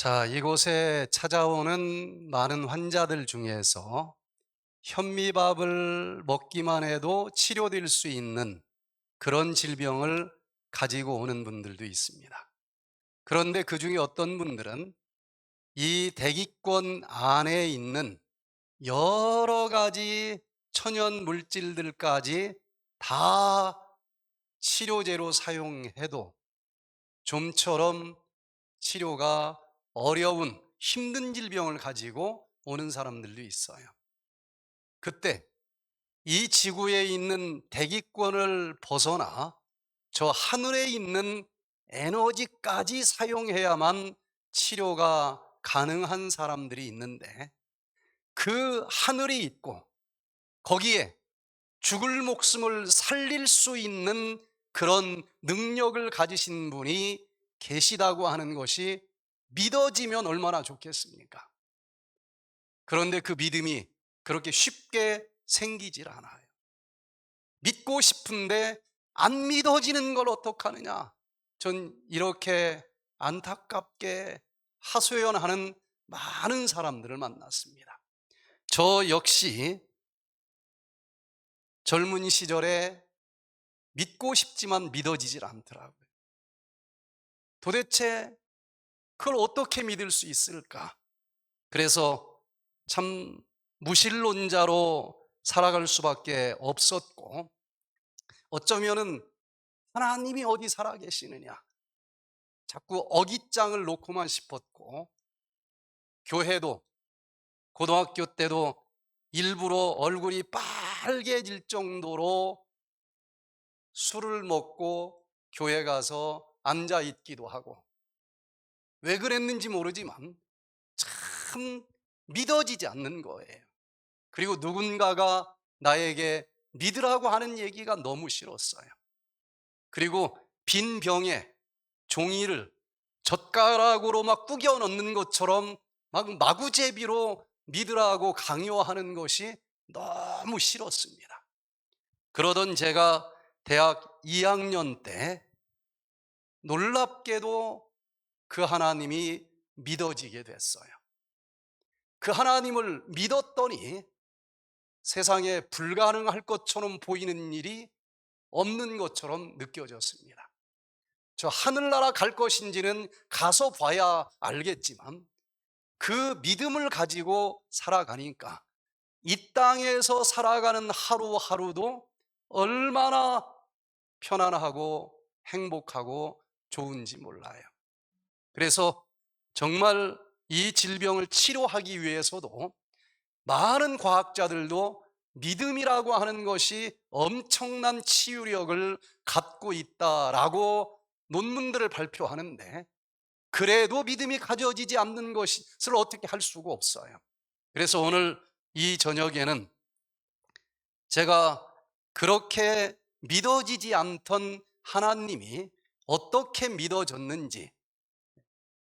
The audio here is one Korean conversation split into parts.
자, 이곳에 찾아오는 많은 환자들 중에서 현미밥을 먹기만 해도 치료될 수 있는 그런 질병을 가지고 오는 분들도 있습니다. 그런데 그 중에 어떤 분들은 이 대기권 안에 있는 여러 가지 천연 물질들까지 다 치료제로 사용해도 좀처럼 치료가 어려운 힘든 질병을 가지고 오는 사람들도 있어요. 그때 이 지구에 있는 대기권을 벗어나 저 하늘에 있는 에너지까지 사용해야만 치료가 가능한 사람들이 있는데, 그 하늘이 있고 거기에 죽을 목숨을 살릴 수 있는 그런 능력을 가지신 분이 계시다고 하는 것이 믿어지면 얼마나 좋겠습니까? 그런데 그 믿음이 그렇게 쉽게 생기질 않아요. 믿고 싶은데 안 믿어지는 걸 어떡하느냐. 전 이렇게 안타깝게 하소연하는 많은 사람들을 만났습니다. 저 역시 젊은 시절에 믿고 싶지만 믿어지질 않더라고요. 도대체 그걸 어떻게 믿을 수 있을까? 그래서 참 무신론자로 살아갈 수밖에 없었고, 어쩌면은 하나님이 어디 살아계시느냐, 자꾸 어깃장을 놓고만 싶었고, 교회도 고등학교 때도 일부러 얼굴이 빨개질 정도로 술을 먹고 교회 가서 앉아 있기도 하고, 왜 그랬는지 모르지만 참 믿어지지 않는 거예요. 그리고 누군가가 나에게 믿으라고 하는 얘기가 너무 싫었어요. 그리고 빈 병에 종이를 젓가락으로 막 구겨 넣는 것처럼 막 마구제비로 믿으라고 강요하는 것이 너무 싫었습니다. 그러던 제가 대학 2학년 때 놀랍게도 그 하나님이 믿어지게 됐어요. 그 하나님을 믿었더니 세상에 불가능할 것처럼 보이는 일이 없는 것처럼 느껴졌습니다. 저 하늘나라 갈 것인지는 가서 봐야 알겠지만, 그 믿음을 가지고 살아가니까 이 땅에서 살아가는 하루하루도 얼마나 편안하고 행복하고 좋은지 몰라요. 그래서 정말 이 질병을 치료하기 위해서도 많은 과학자들도 믿음이라고 하는 것이 엄청난 치유력을 갖고 있다라고 논문들을 발표하는데, 그래도 믿음이 가져지지 않는 것을 어떻게 할 수가 없어요. 그래서 오늘 이 저녁에는 제가 그렇게 믿어지지 않던 하나님이 어떻게 믿어졌는지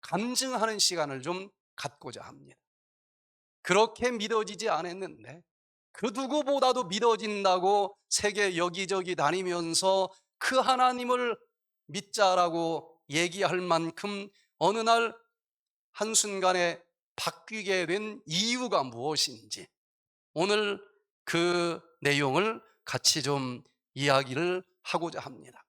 감증하는 시간을 좀 갖고자 합니다. 그렇게 믿어지지 않았는데 그 누구보다도 믿어진다고 세계 여기저기 다니면서 그 하나님을 믿자라고 얘기할 만큼 어느 날 한순간에 바뀌게 된 이유가 무엇인지, 오늘 그 내용을 같이 좀 이야기를 하고자 합니다.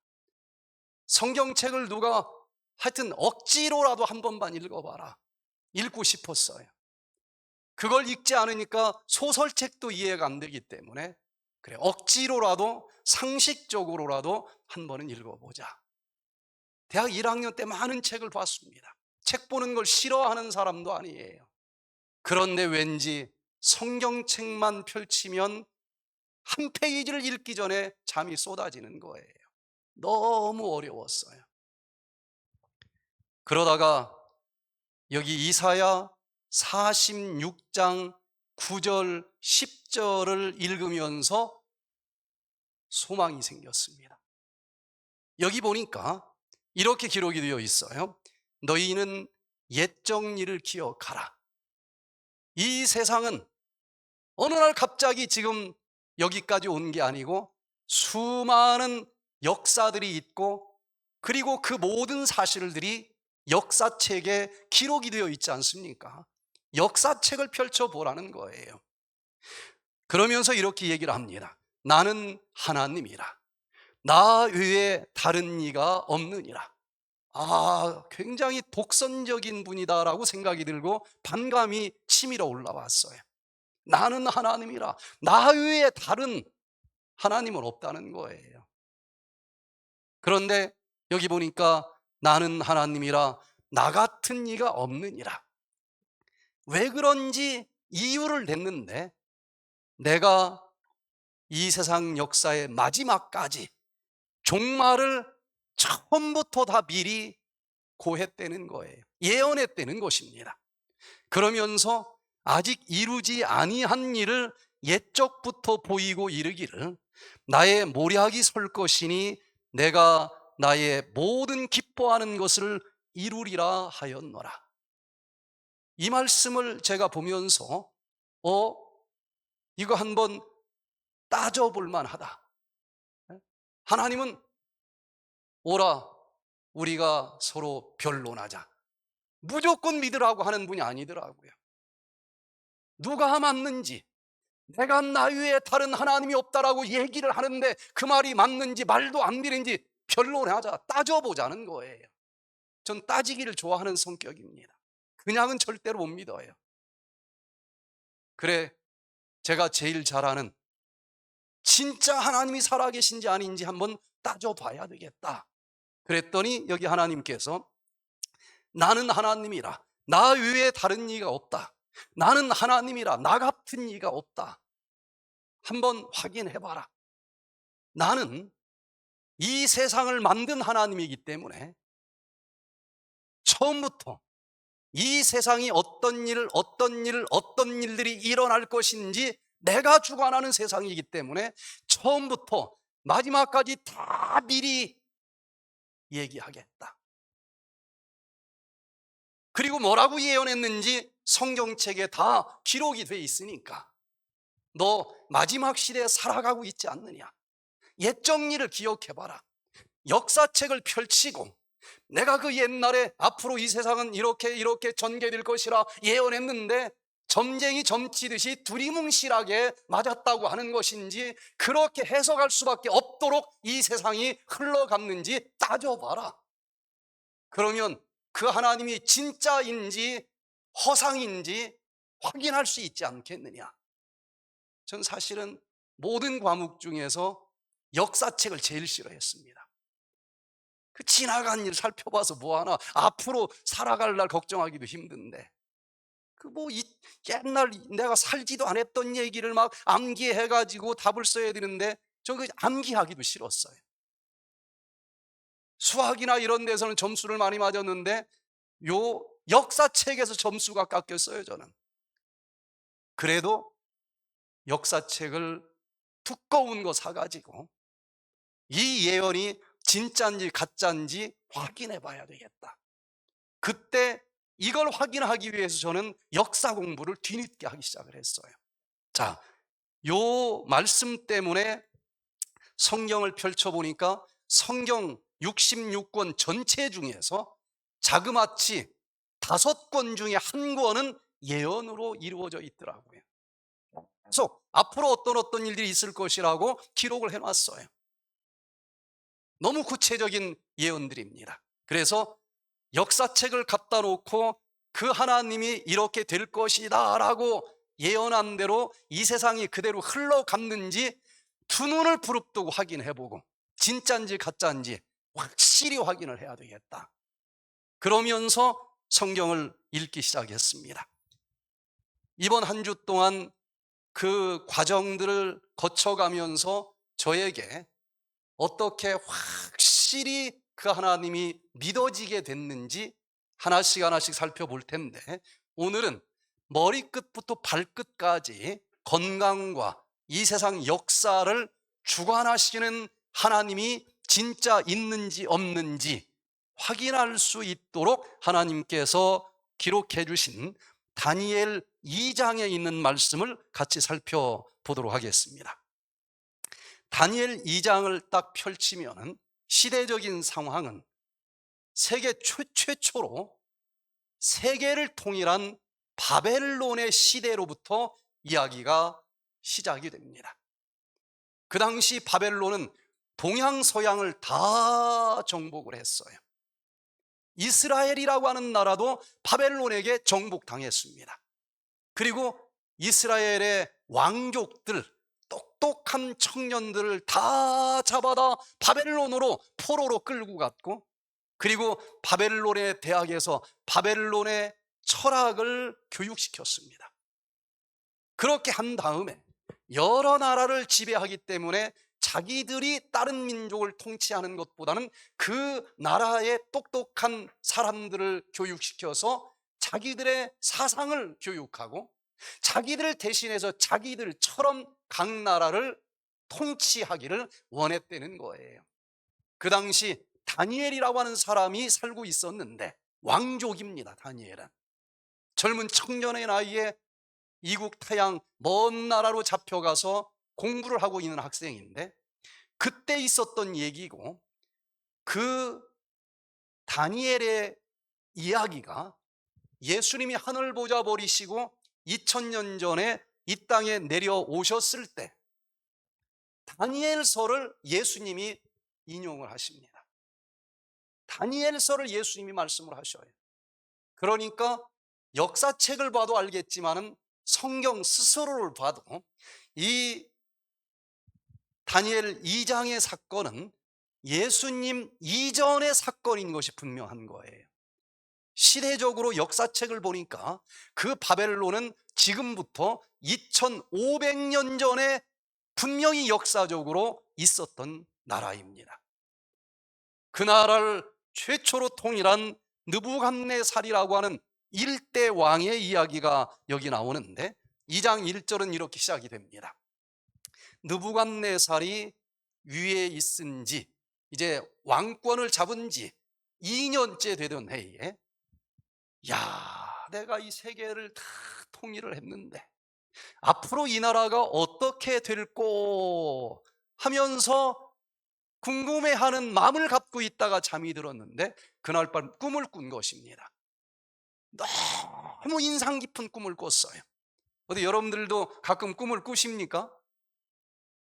성경책을 누가 하여튼 억지로라도 한 번만 읽어봐라, 읽고 싶었어요. 그걸 읽지 않으니까 소설책도 이해가 안 되기 때문에, 그래, 억지로라도 상식적으로라도 한 번은 읽어보자. 대학 1학년 때 많은 책을 봤습니다. 책 보는 걸 싫어하는 사람도 아니에요. 그런데 왠지 성경책만 펼치면 한 페이지를 읽기 전에 잠이 쏟아지는 거예요. 너무 어려웠어요. 그러다가 여기 이사야 46장 9절 10절을 읽으면서 소망이 생겼습니다. 여기 보니까 이렇게 기록이 되어 있어요. 너희는 옛적 일을 기억하라. 이 세상은 어느 날 갑자기 지금 여기까지 온 게 아니고 수많은 역사들이 있고, 그리고 그 모든 사실들이 역사책에 기록이 되어 있지 않습니까? 역사책을 펼쳐보라는 거예요. 그러면서 이렇게 얘기를 합니다. 나는 하나님이라. 나 외에 다른 이가 없느니라. 굉장히 독선적인 분이다라고 생각이 들고 반감이 치밀어 올라왔어요. 나는 하나님이라. 나 외에 다른 하나님은 없다는 거예요. 그런데 여기 보니까 나는 하나님이라 나 같은 이가 없느니라. 왜 그런지 이유를 댔는데, 내가 이 세상 역사의 마지막까지 종말을 처음부터 다 미리 고했다는 거예요. 예언했다는 것입니다. 그러면서 아직 이루지 아니한 일을 옛적부터 보이고 이르기를 나의 모략이 설 것이니 내가 나의 모든 기뻐하는 것을 이루리라 하였노라. 이 말씀을 제가 보면서 이거 한번 따져볼 만하다. 하나님은 오라 우리가 서로 변론하자, 무조건 믿으라고 하는 분이 아니더라고요. 누가 맞는지, 내가 나 외에 다른 하나님이 없다라고 얘기를 하는데 그 말이 맞는지 말도 안 되는지 변론하자, 따져보자는 거예요. 전 따지기를 좋아하는 성격입니다. 그냥은 절대로 못 믿어요. 그래, 제가 제일 잘 아는 진짜 하나님이 살아계신지 아닌지 한번 따져봐야 되겠다. 그랬더니 여기 하나님께서 나는 하나님이라 나 외에 다른 이가 없다. 나는 하나님이라 나 같은 이가 없다. 한번 확인해봐라. 나는 이 세상을 만든 하나님이기 때문에 처음부터 이 세상이 어떤 일들이 일어날 것인지 내가 주관하는 세상이기 때문에 처음부터 마지막까지 다 미리 얘기하겠다. 그리고 뭐라고 예언했는지 성경책에 다 기록이 돼 있으니까 너 마지막 시대에 살아가고 있지 않느냐, 옛적 일을 기억해봐라. 역사책을 펼치고 내가 그 옛날에 앞으로 이 세상은 이렇게 전개될 것이라 예언했는데 점쟁이 점치듯이 두리뭉실하게 맞았다고 하는 것인지 그렇게 해석할 수밖에 없도록 이 세상이 흘러갔는지 따져봐라. 그러면 그 하나님이 진짜인지 허상인지 확인할 수 있지 않겠느냐. 전 사실은 모든 과목 중에서 역사책을 제일 싫어했습니다. 그 지나간 일 살펴봐서 뭐하나, 앞으로 살아갈 날 걱정하기도 힘든데 그 옛날 내가 살지도 않았던 얘기를 막 암기해가지고 답을 써야 되는데 저 그 암기하기도 싫었어요. 수학이나 이런 데서는 점수를 많이 맞았는데 요 역사책에서 점수가 깎였어요. 저는 그래도 역사책을 두꺼운 거 사가지고 이 예언이 진짜인지 가짜인지 확인해 봐야 되겠다. 그때 이걸 확인하기 위해서 저는 역사 공부를 뒤늦게 하기 시작을 했어요. 자, 요 말씀 때문에 성경을 펼쳐보니까 성경 66권 전체 중에서 자그마치 5권 중에 1권은 예언으로 이루어져 있더라고요. 계속 앞으로 어떤 일들이 있을 것이라고 기록을 해놨어요. 너무 구체적인 예언들입니다. 그래서 역사책을 갖다 놓고 그 하나님이 이렇게 될 것이다 라고 예언한 대로 이 세상이 그대로 흘러갔는지 두 눈을 부릅뜨고 확인해보고 진짜인지 가짜인지 확실히 확인을 해야 되겠다. 그러면서 성경을 읽기 시작했습니다. 이번 한 주 동안 그 과정들을 거쳐가면서 저에게 어떻게 확실히 그 하나님이 믿어지게 됐는지 하나씩 살펴볼 텐데, 오늘은 머리끝부터 발끝까지 건강과 이 세상 역사를 주관하시는 하나님이 진짜 있는지 없는지 확인할 수 있도록 하나님께서 기록해 주신 다니엘 2장에 있는 말씀을 같이 살펴보도록 하겠습니다. 다니엘 2장을 딱 펼치면 시대적인 상황은 세계 최초로 세계를 통일한 바벨론의 시대로부터 이야기가 시작이 됩니다. 그 당시 바벨론은 동양서양을 다 정복을 했어요. 이스라엘이라고 하는 나라도 바벨론에게 정복당했습니다. 그리고 이스라엘의 왕족들, 똑똑한 청년들을 다 잡아다 바벨론으로 포로로 끌고 갔고, 그리고 바벨론의 대학에서 바벨론의 철학을 교육시켰습니다. 그렇게 한 다음에 여러 나라를 지배하기 때문에 자기들이 다른 민족을 통치하는 것보다는 그 나라의 똑똑한 사람들을 교육시켜서 자기들의 사상을 교육하고 자기들 대신해서 자기들처럼 각 나라를 통치하기를 원했다는 거예요. 그 당시 다니엘이라고 하는 사람이 살고 있었는데, 왕족입니다. 다니엘은 젊은 청년의 나이에 이국 타양 먼 나라로 잡혀가서 공부를 하고 있는 학생인데, 그때 있었던 얘기고, 그 다니엘의 이야기가 예수님이 하늘 보좌 버리시고 2000년 전에 이 땅에 내려오셨을 때 다니엘서를 예수님이 인용을 하십니다. 다니엘서를 예수님이 말씀을 하셔요. 그러니까 역사책을 봐도 알겠지만은 성경 스스로를 봐도 이 다니엘 2장의 사건은 예수님 이전의 사건인 것이 분명한 거예요. 시대적으로 역사책을 보니까 그 바벨론은 지금부터 2500년 전에 분명히 역사적으로 있었던 나라입니다. 그 나라를 최초로 통일한 느부갓네살이라고 하는 일대 왕의 이야기가 여기 나오는데, 2장 1절은 이렇게 시작이 됩니다. 느부갓네살이 위에 있은 지, 이제 왕권을 잡은 지 2년째 되던 해에, 야, 내가 이 세계를 다 통일을 했는데 앞으로 이 나라가 어떻게 될꼬 하면서 궁금해하는 마음을 갖고 있다가 잠이 들었는데, 그날 밤 꿈을 꾼 것입니다. 너무 인상 깊은 꿈을 꿨어요. 어디 여러분들도 가끔 꿈을 꾸십니까?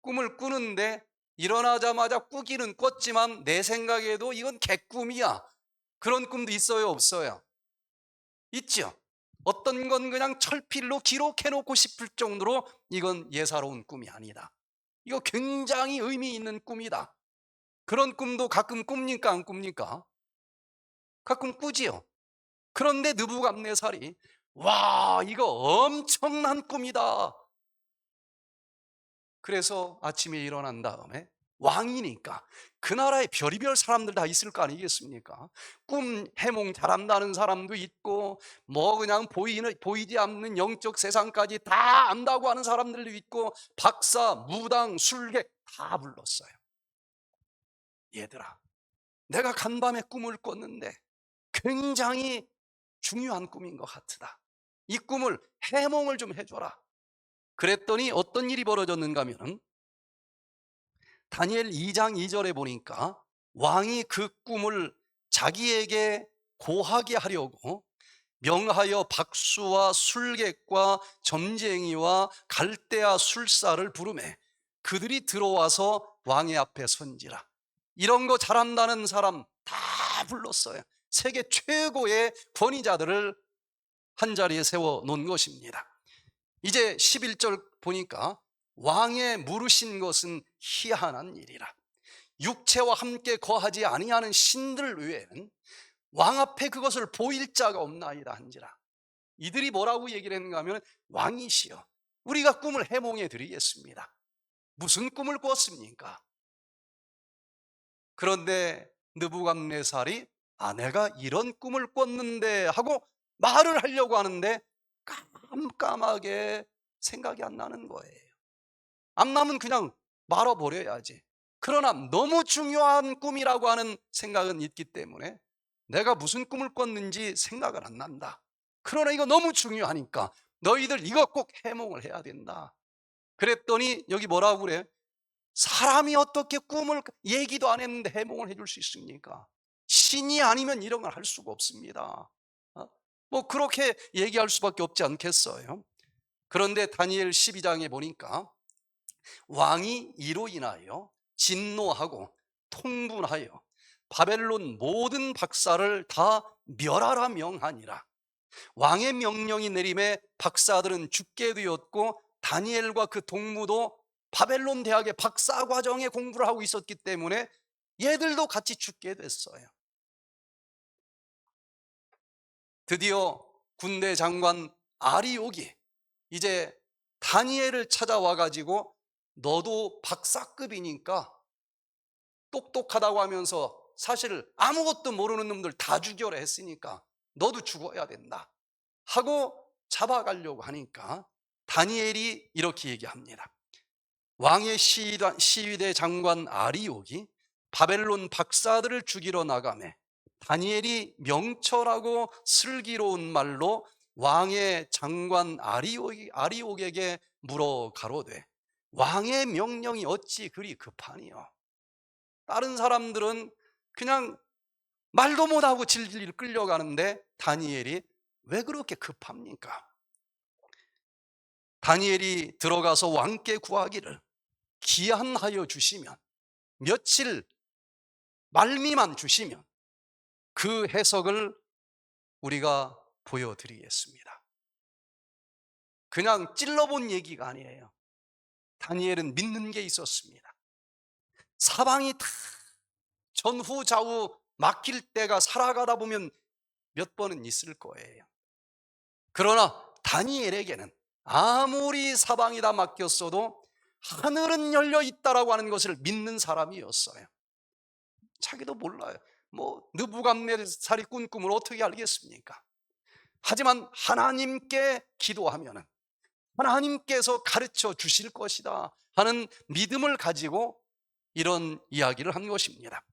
꿈을 꾸는데 일어나자마자 꾸기는 꿨지만 내 생각에도 이건 개꿈이야, 그런 꿈도 있어요, 없어요? 있죠. 어떤 건 그냥 철필로 기록해 놓고 싶을 정도로 이건 예사로운 꿈이 아니다, 이거 굉장히 의미 있는 꿈이다, 그런 꿈도 가끔 꿉니까, 안 꿉니까? 가끔 꾸지요. 그런데 느부갓네살이 와, 이거 엄청난 꿈이다. 그래서 아침에 일어난 다음에 왕이니까 그 나라에 별의별 사람들 다 있을 거 아니겠습니까? 꿈 해몽 잘한다는 사람도 있고, 뭐 그냥 보이지 않는 영적 세상까지 다 안다고 하는 사람들도 있고, 박사, 무당, 술객 다 불렀어요. 얘들아, 내가 간밤에 꿈을 꿨는데 굉장히 중요한 꿈인 것 같다, 이 꿈을 해몽을 좀 해줘라. 그랬더니 어떤 일이 벌어졌는가 하면, 다니엘 2장 2절에 보니까 왕이 그 꿈을 자기에게 고하게 하려고 명하여 박수와 술객과 점쟁이와 갈대아 술사를 부르매 그들이 들어와서 왕의 앞에 선지라. 이런 거 잘한다는 사람 다 불렀어요. 세계 최고의 권위자들을 한자리에 세워 놓은 것입니다. 이제 11절 보니까 왕의 물으신 것은 희한한 일이라. 육체와 함께 거하지 아니하는 신들 외에는 왕 앞에 그것을 보일 자가 없나이다 한지라. 이들이 뭐라고 얘기를 했는가 하면, 왕이시여, 우리가 꿈을 해몽해 드리겠습니다. 무슨 꿈을 꿨습니까? 그런데 느부갓네살이 내가 이런 꿈을 꿨는데 하고 말을 하려고 하는데 깜깜하게 생각이 안 나는 거예요. 안 나면 그냥 말아버려야지. 그러나 너무 중요한 꿈이라고 하는 생각은 있기 때문에 내가 무슨 꿈을 꿨는지 생각을 안 난다. 그러나 이거 너무 중요하니까 너희들 이거 꼭 해몽을 해야 된다. 그랬더니 여기 뭐라고 그래? 사람이 어떻게 꿈을 얘기도 안 했는데 해몽을 해줄 수 있습니까? 신이 아니면 이런 걸 할 수가 없습니다. 뭐 그렇게 얘기할 수밖에 없지 않겠어요? 그런데 다니엘 12장에 보니까 왕이 이로 인하여 진노하고 통분하여 바벨론 모든 박사를 다 멸하라 명하니라. 왕의 명령이 내림에 박사들은 죽게 되었고 다니엘과 그 동무도 바벨론 대학의 박사 과정에 공부를 하고 있었기 때문에 얘들도 같이 죽게 됐어요. 드디어 군대 장관 아리옥이 이제 다니엘을 찾아와 가지고 너도 박사급이니까 똑똑하다고 하면서 사실 아무것도 모르는 놈들 다 죽여라 했으니까 너도 죽어야 된다 하고 잡아가려고 하니까 다니엘이 이렇게 얘기합니다. 왕의 시위대 장관 아리옥이 바벨론 박사들을 죽이러 나가매 다니엘이 명철하고 슬기로운 말로 왕의 장관 아리옥에게 물어 가로되 왕의 명령이 어찌 그리 급하니요? 다른 사람들은 그냥 말도 못하고 질질 끌려가는데 다니엘이 왜 그렇게 급합니까? 다니엘이 들어가서 왕께 구하기를 기한하여 주시면, 며칠 말미만 주시면 그 해석을 우리가 보여드리겠습니다. 그냥 찔러본 얘기가 아니에요. 다니엘은 믿는 게 있었습니다. 사방이 다 전후 좌우 막힐 때가 살아가다 보면 몇 번은 있을 거예요. 그러나 다니엘에게는 아무리 사방이 다 막혔어도 하늘은 열려 있다라고 하는 것을 믿는 사람이었어요. 자기도 몰라요. 뭐 느부갓네살이 꾼 꿈을 어떻게 알겠습니까? 하지만 하나님께 기도하면 하나님께서 가르쳐 주실 것이다 하는 믿음을 가지고 이런 이야기를 한 것입니다.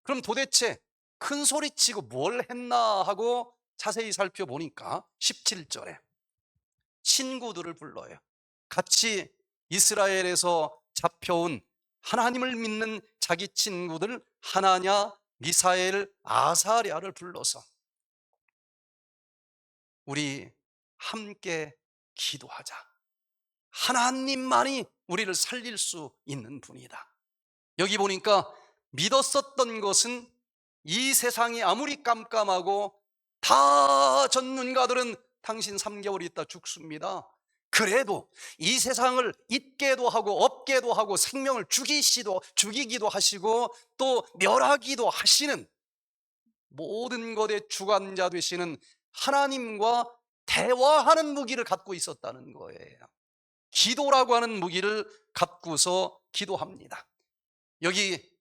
그럼 도대체 큰 소리치고 뭘 했나 하고 자세히 살펴보니까 17절에 친구들을 불러요. 같이 이스라엘에서 잡혀온 하나님을 믿는 자기 친구들 하나냐, 미사엘, 아사랴를 불러서 우리 함께 기도하자. 하나님만이 우리를 살릴 수 있는 분이다. 여기 보니까 믿었었던 것은 이 세상이 아무리 깜깜하고 다 전문가들은 당신 3개월 있다 죽습니다. 그래도 이 세상을 잊게도 하고 없게도 하고 생명을 죽이기도 하시고 또 멸하기도 하시는 모든 것의 주관자 되시는 하나님과 대화하는 무기를 갖고 있었다는 거예요. 기도라고 하는 무기를 갖고서 기도합니다. 여기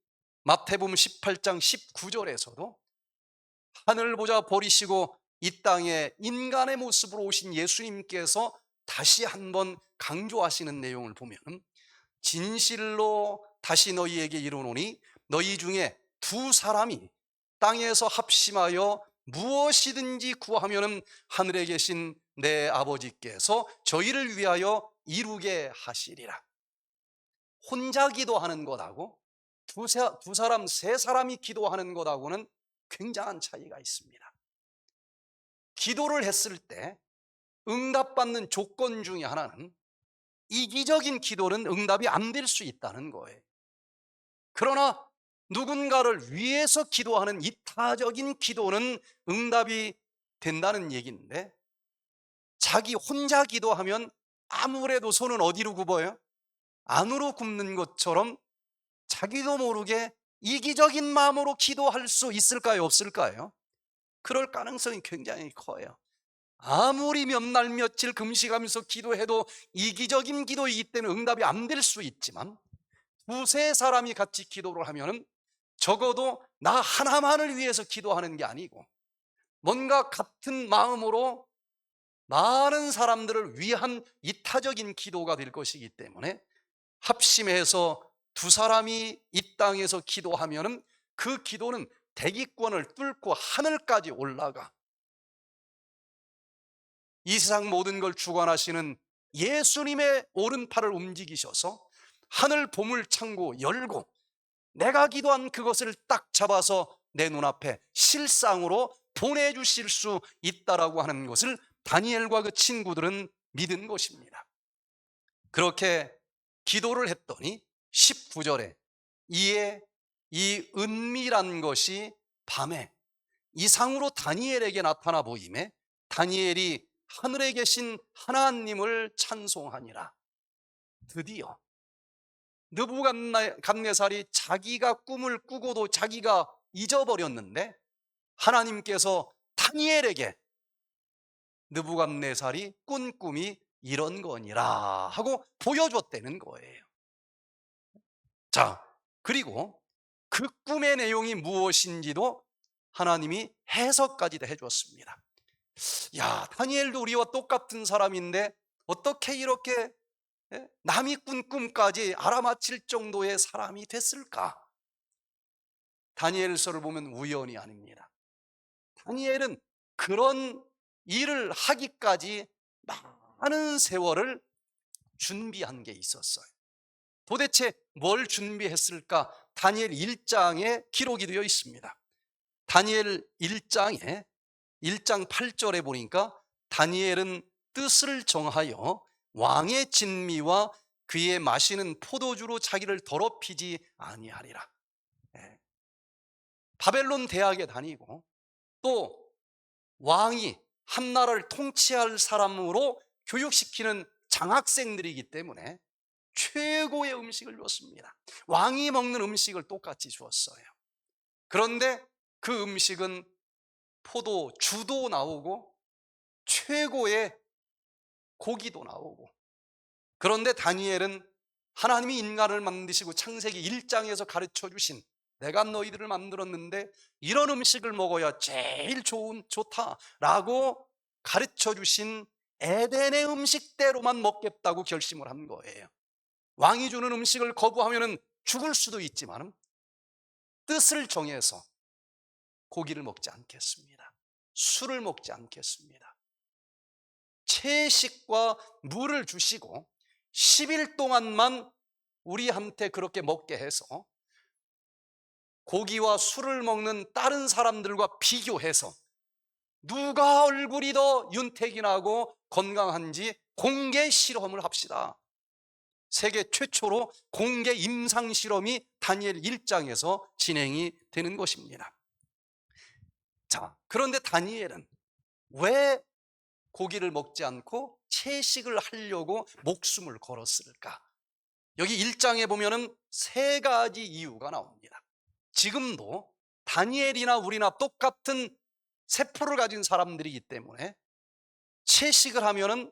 마태복음 18장 19절에서도 하늘 보자 버리시고 이 땅에 인간의 모습으로 오신 예수님께서 다시 한번 강조하시는 내용을 보면 진실로 다시 너희에게 이르노니 너희 중에 두 사람이 땅에서 합심하여 무엇이든지 구하면 하늘에 계신 내 아버지께서 저희를 위하여 이루게 하시리라. 혼자 기도하는 것하고 두 사람, 세 사람이 기도하는 것하고는 굉장한 차이가 있습니다. 기도를 했을 때 응답받는 조건 중에 하나는 이기적인 기도는 응답이 안 될 수 있다는 거예요. 그러나 누군가를 위해서 기도하는 이타적인 기도는 응답이 된다는 얘기인데, 자기 혼자 기도하면 아무래도 손은 어디로 굽어요? 안으로 굽는 것처럼 자기도 모르게 이기적인 마음으로 기도할 수 있을까요? 없을까요? 그럴 가능성이 굉장히 커요. 아무리 몇 날 며칠 금식하면서 기도해도 이기적인 기도이기 때문에 응답이 안 될 수 있지만, 두세 사람이 같이 기도를 하면 적어도 나 하나만을 위해서 기도하는 게 아니고 뭔가 같은 마음으로 많은 사람들을 위한 이타적인 기도가 될 것이기 때문에 합심해서 두 사람이 이 땅에서 기도하면 그 기도는 대기권을 뚫고 하늘까지 올라가 이 세상 모든 걸 주관하시는 예수님의 오른팔을 움직이셔서 하늘 보물 창고 열고 내가 기도한 그것을 딱 잡아서 내 눈앞에 실상으로 보내주실 수 있다라고 하는 것을 다니엘과 그 친구들은 믿은 것입니다. 그렇게 기도를 했더니 19절에 이에 이 은미란 것이 밤에 이상으로 다니엘에게 나타나 보임에 다니엘이 하늘에 계신 하나님을 찬송하니라. 드디어 느부갓네살이 자기가 꿈을 꾸고도 자기가 잊어버렸는데 하나님께서 다니엘에게 느부갓네살이 꾼 꿈이 이런 거니라 하고 보여줬다는 거예요. 자, 그리고 그 꿈의 내용이 무엇인지도 하나님이 해석까지도 해줬습니다. 야, 다니엘도 우리와 똑같은 사람인데 어떻게 이렇게 남이 꾼 꿈까지 알아맞힐 정도의 사람이 됐을까? 다니엘서를 보면 우연이 아닙니다. 다니엘은 그런 일을 하기까지 많은 세월을 준비한 게 있었어요. 도대체 뭘 준비했을까? 다니엘 1장에 기록이 되어 있습니다. 다니엘 1장 8절에 보니까 다니엘은 뜻을 정하여 왕의 진미와 그의 마시는 포도주로 자기를 더럽히지 아니하리라. 바벨론 대학에 다니고 또 왕이 한 나라를 통치할 사람으로 교육시키는 장학생들이기 때문에 최고의 음식을 줬습니다. 왕이 먹는 음식을 똑같이 주었어요. 그런데 그 음식은 포도주도 나오고 최고의 고기도 나오고, 그런데 다니엘은 하나님이 인간을 만드시고 창세기 1장에서 가르쳐 주신 내가 너희들을 만들었는데 이런 음식을 먹어야 제일 좋다라고 가르쳐 주신 에덴의 음식대로만 먹겠다고 결심을 한 거예요. 왕이 주는 음식을 거부하면 죽을 수도 있지만 뜻을 정해서 고기를 먹지 않겠습니다. 술을 먹지 않겠습니다. 채식과 물을 주시고 10일 동안만 우리한테 그렇게 먹게 해서 고기와 술을 먹는 다른 사람들과 비교해서 누가 얼굴이 더 윤택이나고 건강한지 공개 실험을 합시다. 세계 최초로 공개 임상 실험이 다니엘 1장에서 진행이 되는 것입니다. 자, 그런데 다니엘은 왜 고기를 먹지 않고 채식을 하려고 목숨을 걸었을까? 여기 1장에 보면은 3가지 이유가 나옵니다. 지금도 다니엘이나 우리나 똑같은 세포를 가진 사람들이기 때문에 채식을 하면은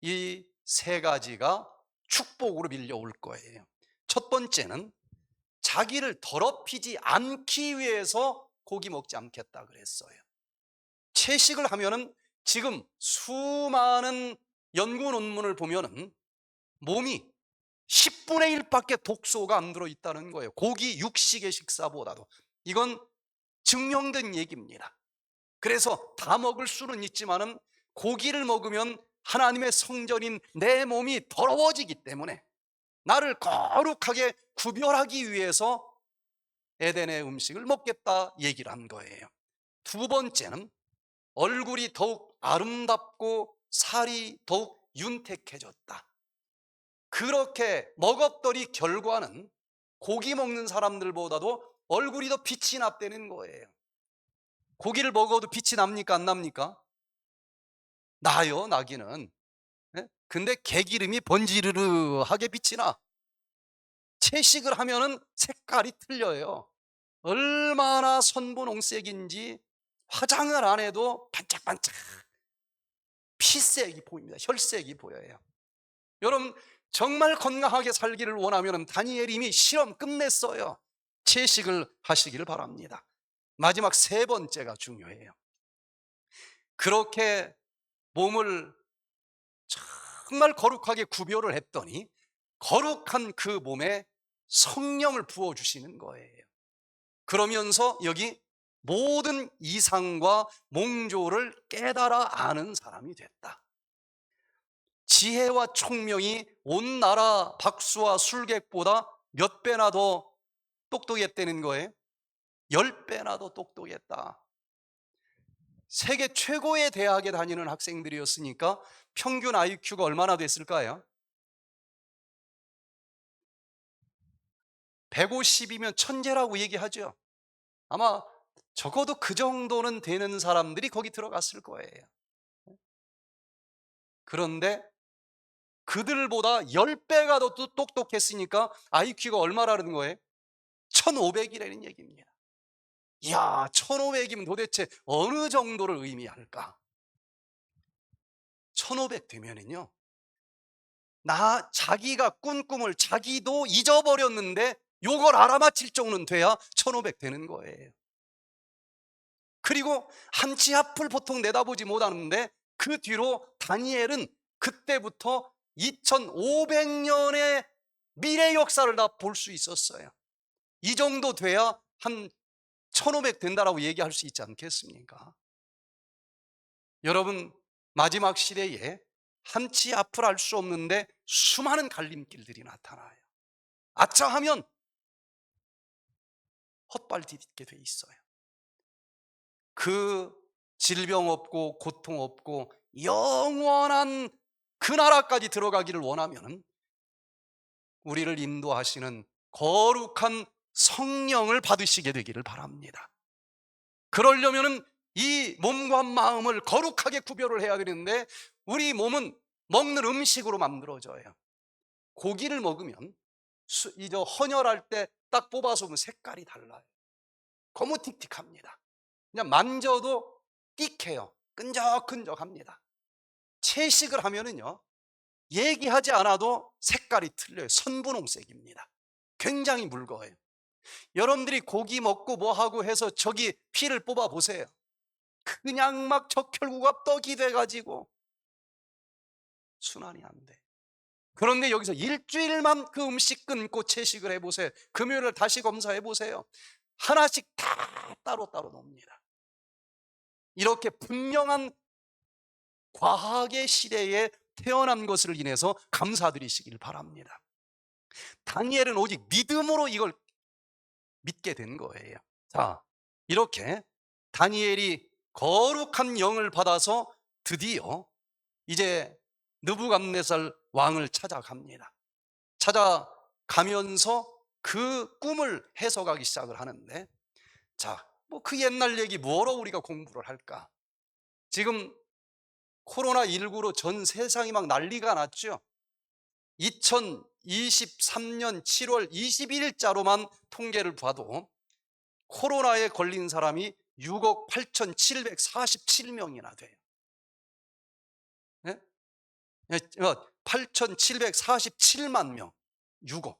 이 3가지가 축복으로 밀려올 거예요. 첫 번째는 자기를 더럽히지 않기 위해서 고기 먹지 않겠다 그랬어요. 채식을 하면은 지금 수많은 연구 논문을 보면은 몸이 10분의 1밖에 독소가 안 들어있다는 거예요. 고기 육식의 식사보다도. 이건 증명된 얘기입니다. 그래서 다 먹을 수는 있지만은 고기를 먹으면 하나님의 성전인 내 몸이 더러워지기 때문에 나를 거룩하게 구별하기 위해서 에덴의 음식을 먹겠다 얘기를 한 거예요. 두 번째는 얼굴이 더욱 아름답고 살이 더욱 윤택해졌다. 그렇게 먹었더니 결과는 고기 먹는 사람들보다도 얼굴이 더 빛이 났다는 거예요. 고기를 먹어도 빛이 납니까 안 납니까? 나요, 나기는. 근데 개기름이 번지르르하게 빛이 나. 채식을 하면은 색깔이 틀려요. 얼마나 선분홍색인지 화장을 안 해도 반짝반짝 피색이 보입니다. 혈색이 보여요. 여러분 정말 건강하게 살기를 원하면 다니엘이 이미 실험 끝냈어요. 채식을 하시기를 바랍니다. 마지막 3번째가 중요해요. 그렇게 몸을 정말 거룩하게 구별을 했더니 거룩한 그 몸에 성령을 부어주시는 거예요. 그러면서 여기 모든 이상과 몽조를 깨달아 아는 사람이 됐다. 지혜와 총명이 온 나라 박수와 술객보다 몇 배나 더 똑똑했다는 거예요. 10배나 더 똑똑했다. 세계 최고의 대학에 다니는 학생들이었으니까 평균 IQ가 얼마나 됐을까요? 150이면 천재라고 얘기하죠. 아마 적어도 그 정도는 되는 사람들이 거기 들어갔을 거예요. 그런데 그들보다 10배가 더 똑똑했으니까 IQ가 얼마라는 거예요? 1500이라는 얘기입니다. 이야, 1500이면 도대체 어느 정도를 의미할까? 1500 되면은요, 자기가 꾼 꿈을 자기도 잊어버렸는데 요걸 알아맞힐 정도는 돼야 1500 되는 거예요. 그리고 한치 앞을 보통 내다보지 못하는데 그 뒤로 다니엘은 그때부터 2500년의 미래 역사를 다 볼 수 있었어요. 이 정도 돼야 한 1500 된다라고 얘기할 수 있지 않겠습니까? 여러분, 마지막 시대에 한치 앞을 알 수 없는데 수많은 갈림길들이 나타나요. 아차 하면 헛발 디딜게 돼 있어요. 그 질병 없고 고통 없고 영원한 그 나라까지 들어가기를 원하면 우리를 인도하시는 거룩한 성령을 받으시게 되기를 바랍니다. 그러려면 이 몸과 마음을 거룩하게 구별을 해야 되는데 우리 몸은 먹는 음식으로 만들어져요. 고기를 먹으면 헌혈할 때 딱 뽑아서 보면 색깔이 달라요. 거무틱틱합니다. 그냥 만져도 띡해요. 끈적끈적합니다. 채식을 하면은요, 얘기하지 않아도 색깔이 틀려요. 선분홍색입니다. 굉장히 묽어요. 여러분들이 고기 먹고 뭐하고 해서 저기 피를 뽑아 보세요. 그냥 막 적혈구가 떡이 돼가지고 순환이 안 돼. 그런데 여기서 일주일만 그 음식 끊고 채식을 해보세요. 금요일을 다시 검사해 보세요. 하나씩 다 따로따로 놉니다. 이렇게 분명한 과학의 시대에 태어난 것을 인해서 감사드리시길 바랍니다. 다니엘은 오직 믿음으로 이걸 믿게 된 거예요. 자, 이렇게 다니엘이 거룩한 영을 받아서 드디어 이제 느부갓네살 왕을 찾아갑니다. 찾아가면서 그 꿈을 해석하기 시작을 하는데, 자, 뭐 그 옛날 얘기 뭐로 우리가 공부를 할까? 지금 코로나19로 전 세상이 막 난리가 났죠. 2023년 7월 21일자로만 통계를 봐도 코로나에 걸린 사람이 6억 8,747명이나 돼요. 네? 8,747만 명, 6억.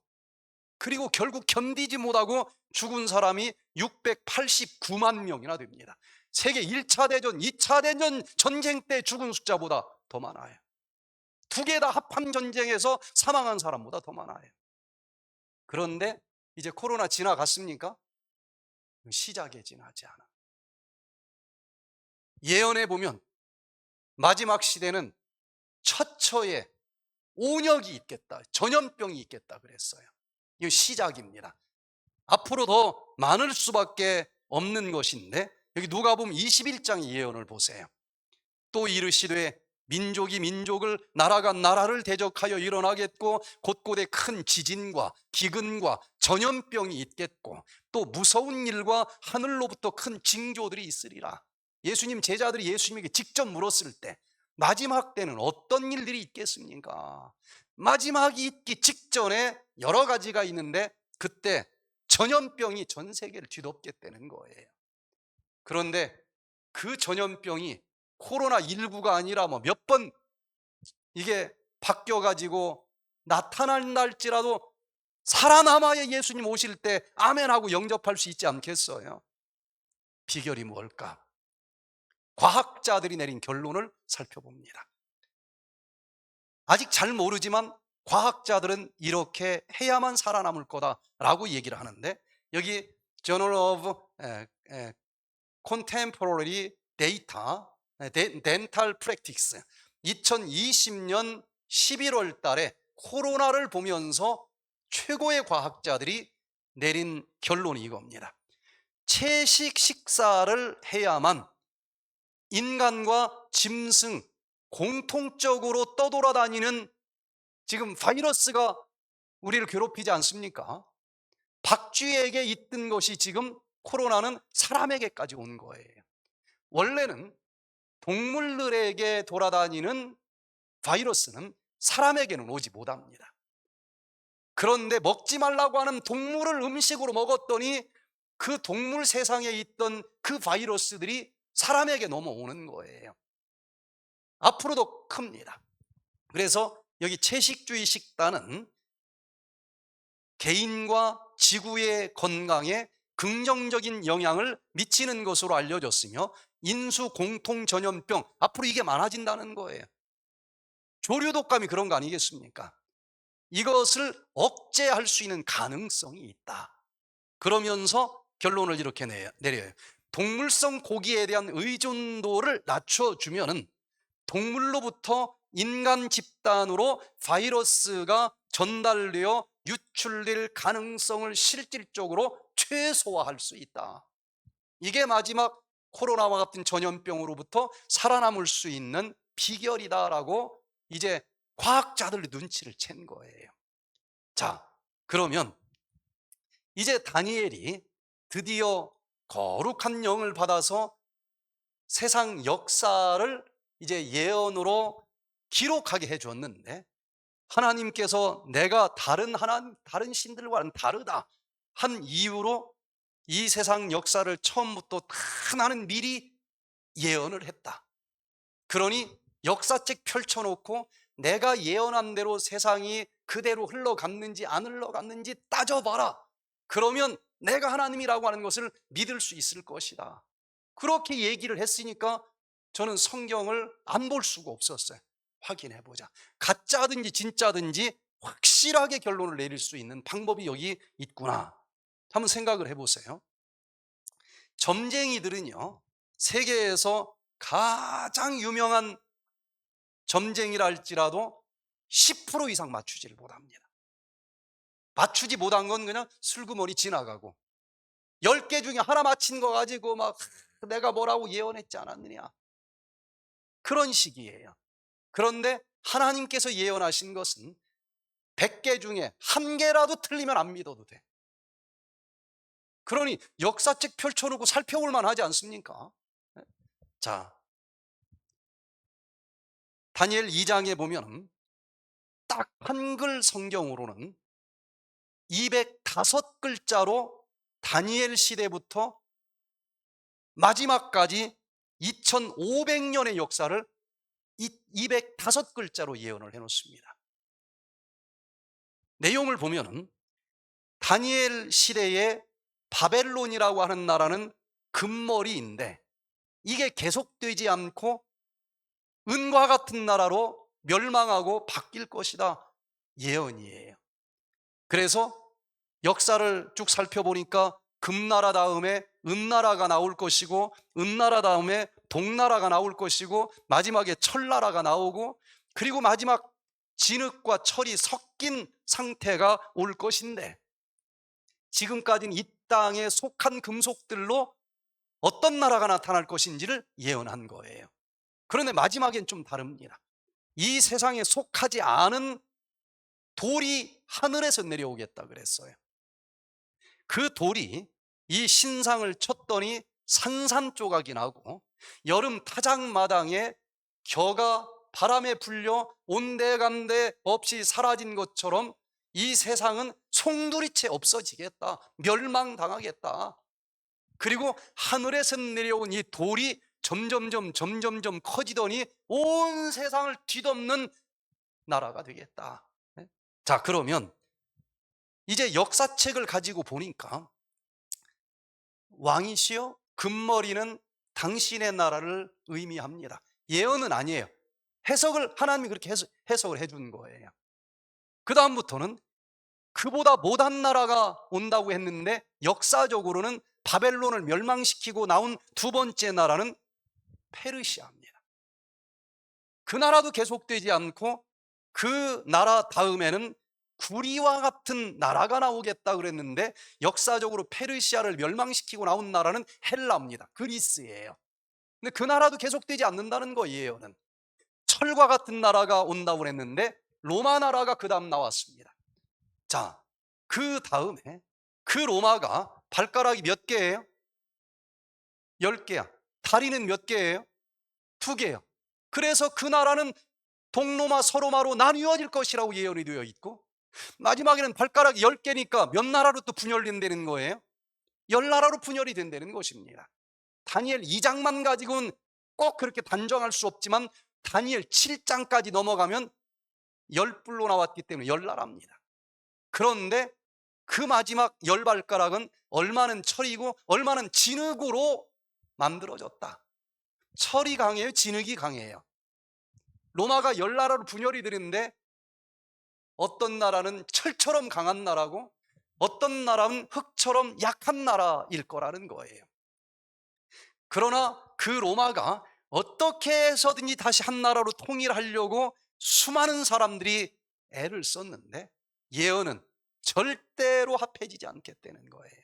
그리고 결국 견디지 못하고 죽은 사람이 689만 명이나 됩니다. 세계 1차 대전, 2차 대전 전쟁 때 죽은 숫자보다 더 많아요. 두 개 다 합한 전쟁에서 사망한 사람보다 더 많아요. 그런데 이제 코로나 지나갔습니까? 시작에 지나지 않아. 예언해 보면 마지막 시대는 처처에 온역이 있겠다, 전염병이 있겠다 그랬어요. 이거 시작입니다. 앞으로 더 많을 수밖에 없는 것인데, 여기 누가복음 21장의 예언을 보세요. 또 이르시되 민족이 민족을, 나라가 나라를 대적하여 일어나겠고 곳곳에 큰 지진과 기근과 전염병이 있겠고 또 무서운 일과 하늘로부터 큰 징조들이 있으리라. 예수님 제자들이 예수님에게 직접 물었을 때 마지막 때는 어떤 일들이 있겠습니까? 마지막이 있기 직전에 여러 가지가 있는데 그때 전염병이 전 세계를 뒤덮겠다는 거예요. 그런데 그 전염병이 코로나19가 아니라 뭐 몇 번 이게 바뀌어가지고 나타날지라도 살아남아야 예수님 오실 때 아멘하고 영접할 수 있지 않겠어요? 비결이 뭘까? 과학자들이 내린 결론을 살펴봅니다. 아직 잘 모르지만 과학자들은 이렇게 해야만 살아남을 거다라고 얘기를 하는데, 여기 Journal of Contemporary Data Dental Practice 2020년 11월 달에 코로나를 보면서 최고의 과학자들이 내린 결론이 이겁니다. 채식 식사를 해야만 인간과 짐승 공통적으로 떠돌아다니는 지금 바이러스가 우리를 괴롭히지 않습니까? 박쥐에게 있던 것이 지금 코로나는 사람에게까지 온 거예요. 원래는 동물들에게 돌아다니는 바이러스는 사람에게는 오지 못합니다. 그런데 먹지 말라고 하는 동물을 음식으로 먹었더니 그 동물 세상에 있던 그 바이러스들이 사람에게 넘어오는 거예요. 앞으로도 큽니다. 그래서 여기 채식주의 식단은 개인과 지구의 건강에 긍정적인 영향을 미치는 것으로 알려졌으며 인수 공통 전염병, 앞으로 이게 많아진다는 거예요. 조류 독감이 그런 거 아니겠습니까? 이것을 억제할 수 있는 가능성이 있다. 그러면서 결론을 이렇게 내려요. 동물성 고기에 대한 의존도를 낮춰주면은 동물로부터 인간 집단으로 바이러스가 전달되어 유출될 가능성을 실질적으로 최소화할 수 있다. 이게 마지막 코로나와 같은 전염병으로부터 살아남을 수 있는 비결이다라고 이제 과학자들의 눈치를 챈 거예요. 자, 그러면 이제 다니엘이 드디어 거룩한 영을 받아서 세상 역사를 이제 예언으로 기록하게 해줬는데, 하나님께서 내가 다른 신들과는 다르다 한 이유로 이 세상 역사를 처음부터 다 나는 미리 예언을 했다. 그러니 역사책 펼쳐놓고 내가 예언한 대로 세상이 그대로 흘러갔는지 안 흘러갔는지 따져봐라. 그러면 내가 하나님이라고 하는 것을 믿을 수 있을 것이다. 그렇게 얘기를 했으니까 저는 성경을 안 볼 수가 없었어요. 확인해보자. 가짜든지 진짜든지 확실하게 결론을 내릴 수 있는 방법이 여기 있구나. 한번 생각을 해보세요. 점쟁이들은요, 세계에서 가장 유명한 점쟁이라 할지라도 10% 이상 맞추지를 못합니다. 맞추지 못한 건 그냥 슬그머니 지나가고, 10개 중에 하나 맞힌 거 가지고 막 내가 뭐라고 예언했지 않았느냐, 그런 식이에요. 그런데 하나님께서 예언하신 것은 100개 중에 1개라도 틀리면 안 믿어도 돼. 그러니 역사책 펼쳐놓고 살펴볼 만하지 않습니까? 자, 다니엘 2장에 보면 딱 한글 성경으로는 205글자로 다니엘 시대부터 마지막까지 2500년의 역사를 205글자로 예언을 해놓습니다. 내용을 보면 다니엘 시대에 바벨론이라고 하는 나라는 금머리인데 이게 계속되지 않고 은과 같은 나라로 멸망하고 바뀔 것이다, 예언이에요. 그래서 역사를 쭉 살펴보니까 금나라 다음에 은나라가 나올 것이고, 은나라 다음에 동나라가 나올 것이고, 마지막에 철나라가 나오고, 그리고 마지막 진흙과 철이 섞인 상태가 올 것인데, 지금까지는 이 땅에 속한 금속들로 어떤 나라가 나타날 것인지를 예언한 거예요. 그런데 마지막엔 좀 다릅니다. 이 세상에 속하지 않은 돌이 하늘에서 내려오겠다 그랬어요. 그 돌이 이 신상을 쳤더니 산산조각이 나고, 여름 타작마당에 겨가 바람에 불려 온데간데 없이 사라진 것처럼 이 세상은 송두리째 없어지겠다, 멸망당하겠다. 그리고 하늘에서 내려온 이 돌이 점점점 커지더니 온 세상을 뒤덮는 나라가 되겠다. 자, 그러면 이제 역사책을 가지고 보니까 왕이시여 금머리는 당신의 나라를 의미합니다. 예언은 아니에요. 해석을 하나님이 그렇게 해석을 해준 거예요. 그 다음부터는 그보다 못한 나라가 온다고 했는데 역사적으로는 바벨론을 멸망시키고 나온 두 번째 나라는 페르시아입니다. 그 나라도 계속되지 않고 그 나라 다음에는 구리와 같은 나라가 나오겠다 그랬는데 역사적으로 페르시아를 멸망시키고 나온 나라는 헬라입니다. 그리스예요. 근데 그 나라도 계속되지 않는다는 거예요. 철과 같은 나라가 온다고 그랬는데 로마 나라가 그 다음 나왔습니다. 자, 그 다음에 그 로마가 발가락이 몇 개예요? 10개야. 다리는 몇 개예요? 2개예요. 그래서 그 나라는 동로마 서로마로 나뉘어질 것이라고 예언이 되어 있고, 마지막에는 발가락이 10개니까 몇 나라로 또 분열된다는 거예요? 10나라로 분열이 된다는 것입니다. 다니엘 2장만 가지고는 꼭 그렇게 단정할 수 없지만 다니엘 7장까지 넘어가면 10불로 나왔기 때문에 10나라입니다. 그런데 그 마지막 10발가락은 얼마는 철이고 얼마는 진흙으로 만들어졌다. 철이 강해요? 진흙이 강해요? 로마가 10나라로 분열이 되는데 어떤 나라는 철처럼 강한 나라고 어떤 나라는 흙처럼 약한 나라일 거라는 거예요. 그러나 그 로마가 어떻게 해서든지 다시 한 나라로 통일하려고 수많은 사람들이 애를 썼는데 예언은 절대로 합해지지 않겠다는 거예요.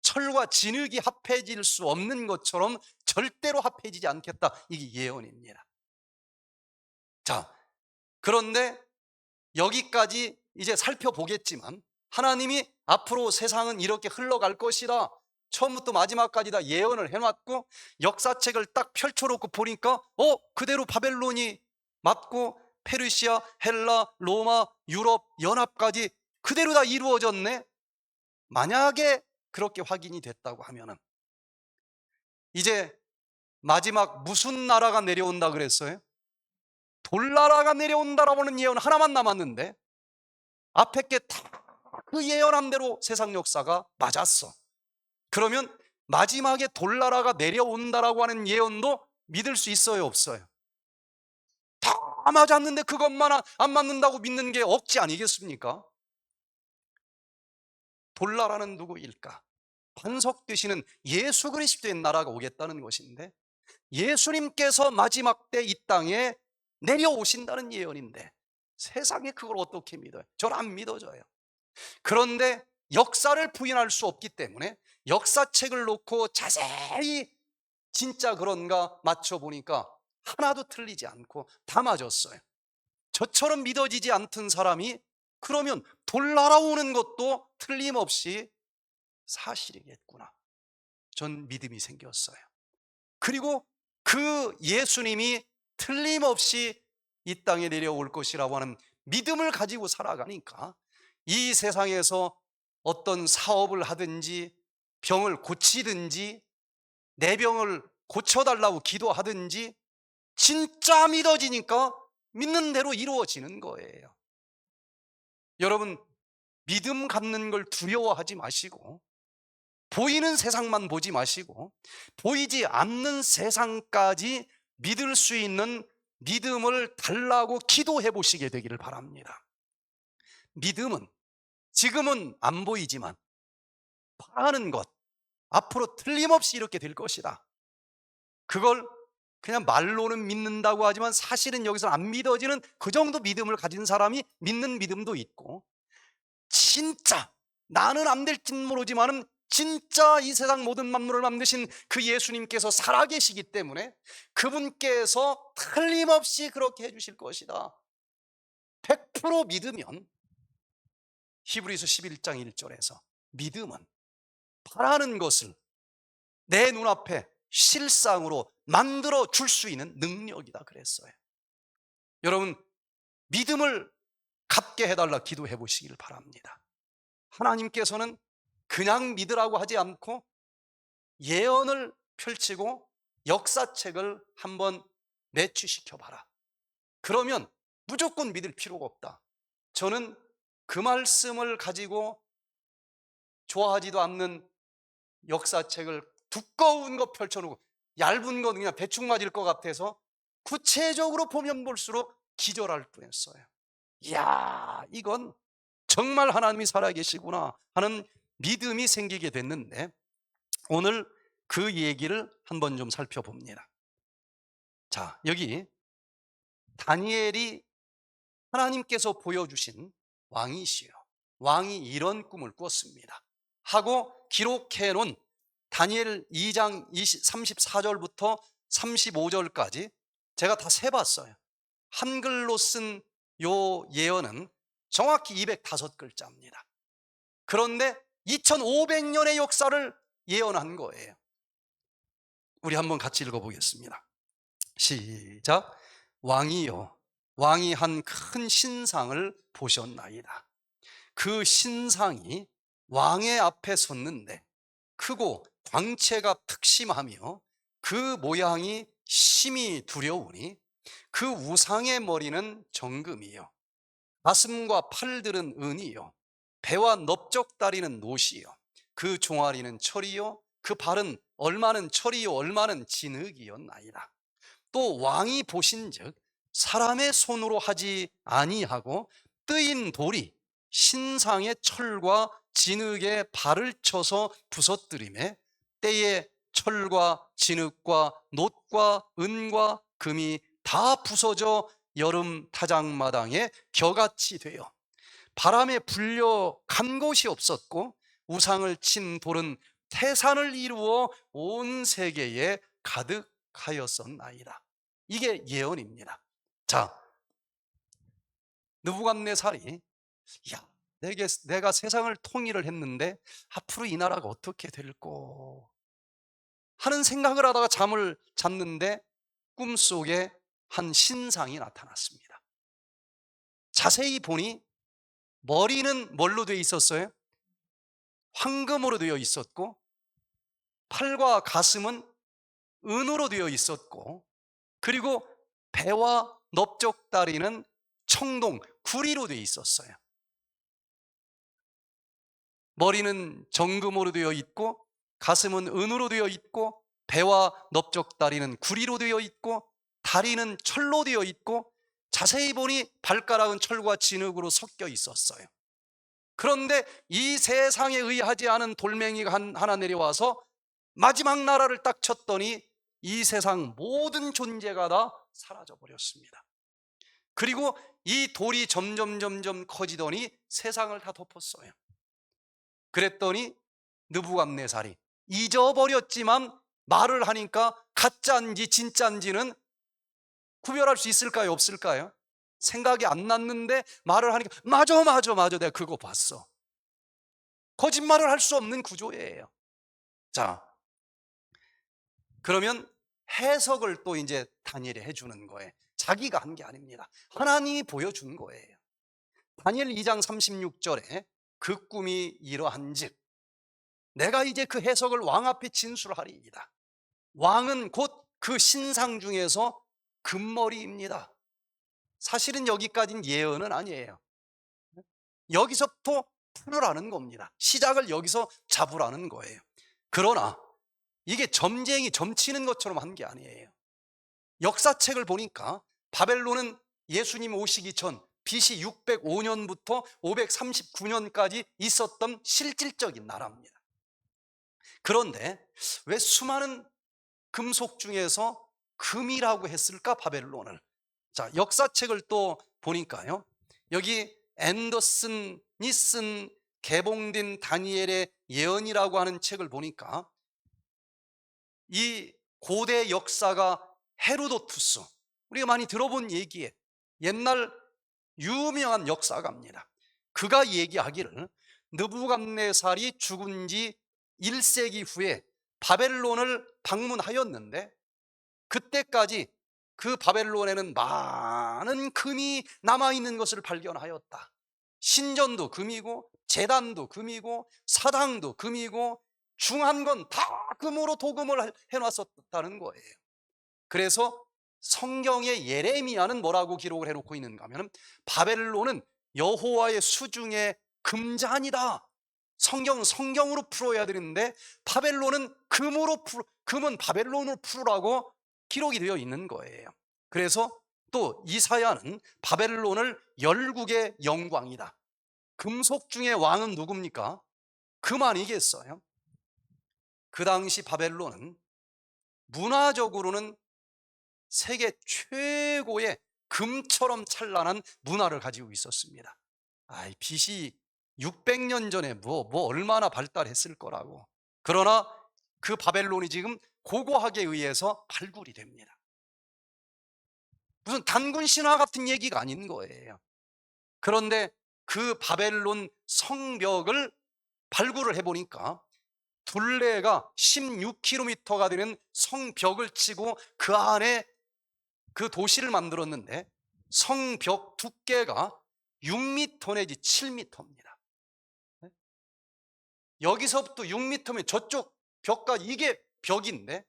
철과 진흙이 합해질 수 없는 것처럼 절대로 합해지지 않겠다. 이게 예언입니다. 자, 그런데 여기까지 이제 살펴보겠지만 하나님이 앞으로 세상은 이렇게 흘러갈 것이라 처음부터 마지막까지 다 예언을 해놨고 역사책을 딱 펼쳐놓고 보니까 그대로 바벨론이 맞고 페르시아, 헬라, 로마, 유럽 연합까지 그대로 다 이루어졌네. 만약에 그렇게 확인이 됐다고 하면은 이제 마지막 무슨 나라가 내려온다 그랬어요? 돌나라가 내려온다라고 하는 예언 하나만 남았는데 앞에 게 다 그 예언한 대로 세상 역사가 맞았어. 그러면 마지막에 돌나라가 내려온다라고 하는 예언도 믿을 수 있어요, 없어요? 다 맞았는데 그것만 안 맞는다고 믿는 게 억지 아니겠습니까? 돌나라는 누구일까? 반석 되시는 예수 그리스도의 나라가 오겠다는 것인데 예수님께서 마지막 때 이 땅에 내려오신다는 예언인데 세상에 그걸 어떻게 믿어요? 저는 안 믿어져요. 그런데 역사를 부인할 수 없기 때문에 역사책을 놓고 자세히 진짜 그런가 맞춰보니까 하나도 틀리지 않고 다 맞았어요. 저처럼 믿어지지 않던 사람이 그러면 돌 날아오는 것도 틀림없이 사실이겠구나. 전 믿음이 생겼어요. 그리고 그 예수님이 틀림없이 이 땅에 내려올 것이라고 하는 믿음을 가지고 살아가니까 이 세상에서 어떤 사업을 하든지 병을 고치든지 내 병을 고쳐달라고 기도하든지 진짜 믿어지니까 믿는 대로 이루어지는 거예요. 여러분, 믿음 갖는 걸 두려워하지 마시고 보이는 세상만 보지 마시고 보이지 않는 세상까지 믿을 수 있는 믿음을 달라고 기도해 보시게 되기를 바랍니다. 믿음은 지금은 안 보이지만 바라는 것 앞으로 틀림없이 이렇게 될 것이다. 그걸 그냥 말로는 믿는다고 하지만 사실은 여기서 안 믿어지는 그 정도 믿음을 가진 사람이 믿는 믿음도 있고 진짜 나는 안 될진 모르지만은 진짜 이 세상 모든 만물을 만드신 그 예수님께서 살아계시기 때문에 그분께서 틀림없이 그렇게 해주실 것이다. 100% 믿으면 히브리서 11장 1절에서 믿음은 바라는 것을 내 눈앞에 실상으로 만들어 줄 수 있는 능력이다 그랬어요. 여러분, 믿음을 갖게 해달라 기도해 보시기를 바랍니다. 하나님께서는 그냥 믿으라고 하지 않고 예언을 펼치고 역사책을 한번 매치시켜 봐라. 그러면 무조건 믿을 필요가 없다. 저는 그 말씀을 가지고 좋아하지도 않는 역사책을 두꺼운 거 펼쳐놓고 얇은 거 그냥 대충 맞을 것 같아서 구체적으로 보면 볼수록 기절할 뻔했어요. 이야, 이건 정말 하나님이 살아계시구나 하는 믿음이 생기게 됐는데 오늘 그 얘기를 한번 좀 살펴봅니다. 자, 여기 다니엘이 하나님께서 보여주신 왕이시여. 왕이 이런 꿈을 꿨습니다 하고 기록해 놓은 다니엘 2장 34절부터 35절까지 제가 다 세봤어요. 한글로 쓴 요 예언은 정확히 205글자입니다. 그런데 2500년의 역사를 예언한 거예요. 우리 한번 같이 읽어보겠습니다. 시작. 왕이여, 왕이 한 큰 신상을 보셨나이다. 그 신상이 왕의 앞에 섰는데 크고 광채가 특심하며 그 모양이 심히 두려우니 그 우상의 머리는 정금이요, 가슴과 팔들은 은이요, 배와 넓적다리는 노시요, 그 종아리는 철이요, 그 발은 얼마는 철이요 얼마는 진흙이었나이다. 또 왕이 보신즉 사람의 손으로 하지 아니하고 뜨인 돌이 신상의 철과 진흙에 발을 쳐서 부서뜨리매 때에 철과 진흙과 놋과 은과 금이 다 부서져 여름 타작마당에 겨같이 되어 바람에 불려 간 곳이 없었고 우상을 친 돌은 태산을 이루어 온 세계에 가득하였었나이다. 이게 예언입니다. 자, 느부갓네살이 내가 세상을 통일을 했는데 앞으로 이 나라가 어떻게 될꼬 하는 생각을 하다가 잠을 잤는데 꿈속에 한 신상이 나타났습니다. 자세히 보니 머리는 뭘로 되어 있었어요? 황금으로 되어 있었고 팔과 가슴은 은으로 되어 있었고 그리고 배와 넓적다리는 청동, 구리로 되어 있었어요. 머리는 정금으로 되어 있고 가슴은 은으로 되어 있고 배와 넓적다리는 구리로 되어 있고 다리는 철로 되어 있고 자세히 보니 발가락은 철과 진흙으로 섞여 있었어요. 그런데 이 세상에 의하지 않은 돌멩이가 하나 내려와서 마지막 나라를 딱 쳤더니 이 세상 모든 존재가 다 사라져 버렸습니다. 그리고 이 돌이 점점 커지더니 세상을 다 덮었어요. 그랬더니 느부갓네살이 잊어버렸지만 말을 하니까 가짜인지 진짜인지는 구별할 수 있을까요? 없을까요? 생각이 안 났는데 말을 하니까 맞아 내가 그거 봤어. 거짓말을 할 수 없는 구조예요. 자, 그러면 해석을 또 이제 다니엘이 해주는 거예요. 자기가 한 게 아닙니다. 하나님이 보여준 거예요. 다니엘 2장 36절에 그 꿈이 이러한즉 내가 이제 그 해석을 왕 앞에 진술하리이다. 왕은 곧 그 신상 중에서 금머리입니다. 사실은 여기까지는 예언은 아니에요. 여기서부터 풀으라는 겁니다. 시작을 여기서 잡으라는 거예요. 그러나 이게 점치는 것처럼 한 게 아니에요. 역사책을 보니까 바벨론은 예수님 오시기 전 BC 605년부터 539년까지 있었던 실질적인 나라입니다. 그런데 왜 수많은 금속 중에서 금이라고 했을까 바벨론을? 자, 역사책을 또 보니까요, 여기 앤더슨이 쓴 개봉된 다니엘의 예언이라고 하는 책을 보니까 이 고대 역사가 헤로도투스, 우리가 많이 들어본 얘기에 옛날 유명한 역사가입니다. 그가 얘기하기를 느부갓네살이 죽은 지 1세기 후에 바벨론을 방문하였는데 그때까지 그 바벨론에는 많은 금이 남아있는 것을 발견하였다. 신전도 금이고 제단도 금이고 사당도 금이고 중한 건 다 금으로 도금을 해놨었다는 거예요. 그래서 성경의 예레미야는 뭐라고 기록을 해놓고 있는가 하면 바벨론은 여호와의 수중의 금잔이다. 성경은 성경으로 풀어야 되는데 바벨론은 금은 바벨론으로 풀으라고 기록이 되어 있는 거예요. 그래서 또 이사야는 바벨론을 열국의 영광이다. 금속 중에 왕은 누굽니까? 금 아니겠어요? 그 당시 바벨론은 문화적으로는 세계 최고의 금처럼 찬란한 문화를 가지고 있었습니다. BC 600년 전에 뭐 얼마나 발달했을 거라고. 그러나 그 바벨론이 지금 고고학에 의해서 발굴이 됩니다. 무슨 단군 신화 같은 얘기가 아닌 거예요. 그런데 그 바벨론 성벽을 발굴을 해보니까 둘레가 16km가 되는 성벽을 치고 그 안에 그 도시를 만들었는데 성벽 두께가 6m 내지 7m입니다. 여기서부터 6m면 저쪽 벽까지, 이게 벽인데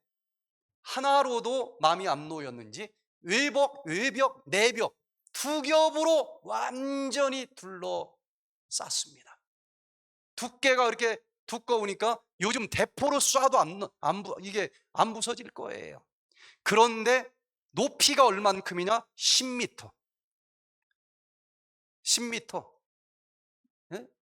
하나로도 마음이 안 놓였는지 외벽, 내벽 두 겹으로 완전히 둘러쌌습니다. 두께가 그렇게 두꺼우니까 요즘 대포로 쏴도 이게 안 부서질 거예요. 그런데 높이가 얼만큼이냐? 10m. 10m.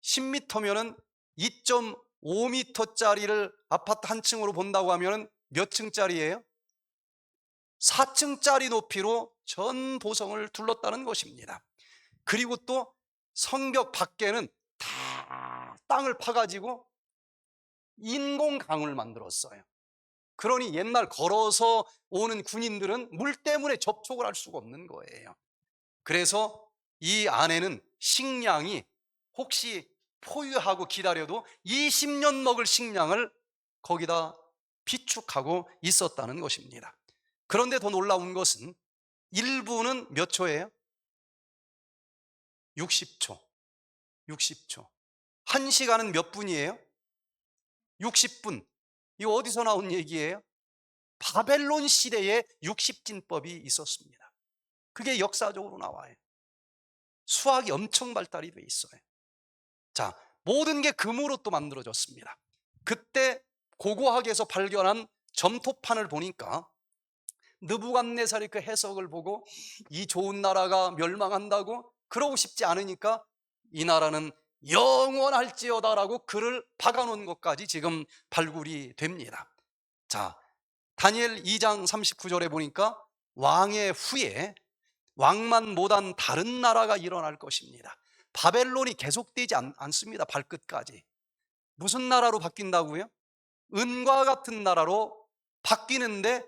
10m면은 2.5m짜리를 아파트 한 층으로 본다고 하면은 몇 층짜리예요? 4층짜리 높이로 전 보성을 둘렀다는 것입니다. 그리고 또 성벽 밖에는 다 땅을 파가지고 인공강을 만들었어요. 그러니 옛날 걸어서 오는 군인들은 물 때문에 접촉을 할 수가 없는 거예요. 그래서 이 안에는 식량이 혹시 포유하고 기다려도 20년 먹을 식량을 거기다 비축하고 있었다는 것입니다. 그런데 더 놀라운 것은 1분은 몇 초예요? 60초. 60초. 1시간은 몇 분이에요? 60분. 이거 어디서 나온 얘기예요? 바벨론 시대에 60진법이 있었습니다. 그게 역사적으로 나와요. 수학이 엄청 발달이 돼 있어요. 자, 모든 게 금으로 또 만들어졌습니다. 그때 고고학에서 발견한 점토판을 보니까 느부갓네살이 그 해석을 보고 이 좋은 나라가 멸망한다고 그러고 싶지 않으니까 이 나라는 영원할지어다라고 글을 박아놓은 것까지 지금 발굴이 됩니다. 자, 다니엘 2장 39절에 보니까 왕의 후에 왕만 못한 다른 나라가 일어날 것입니다. 바벨론이 계속되지 않습니다. 발끝까지. 무슨 나라로 바뀐다고요? 은과 같은 나라로 바뀌는데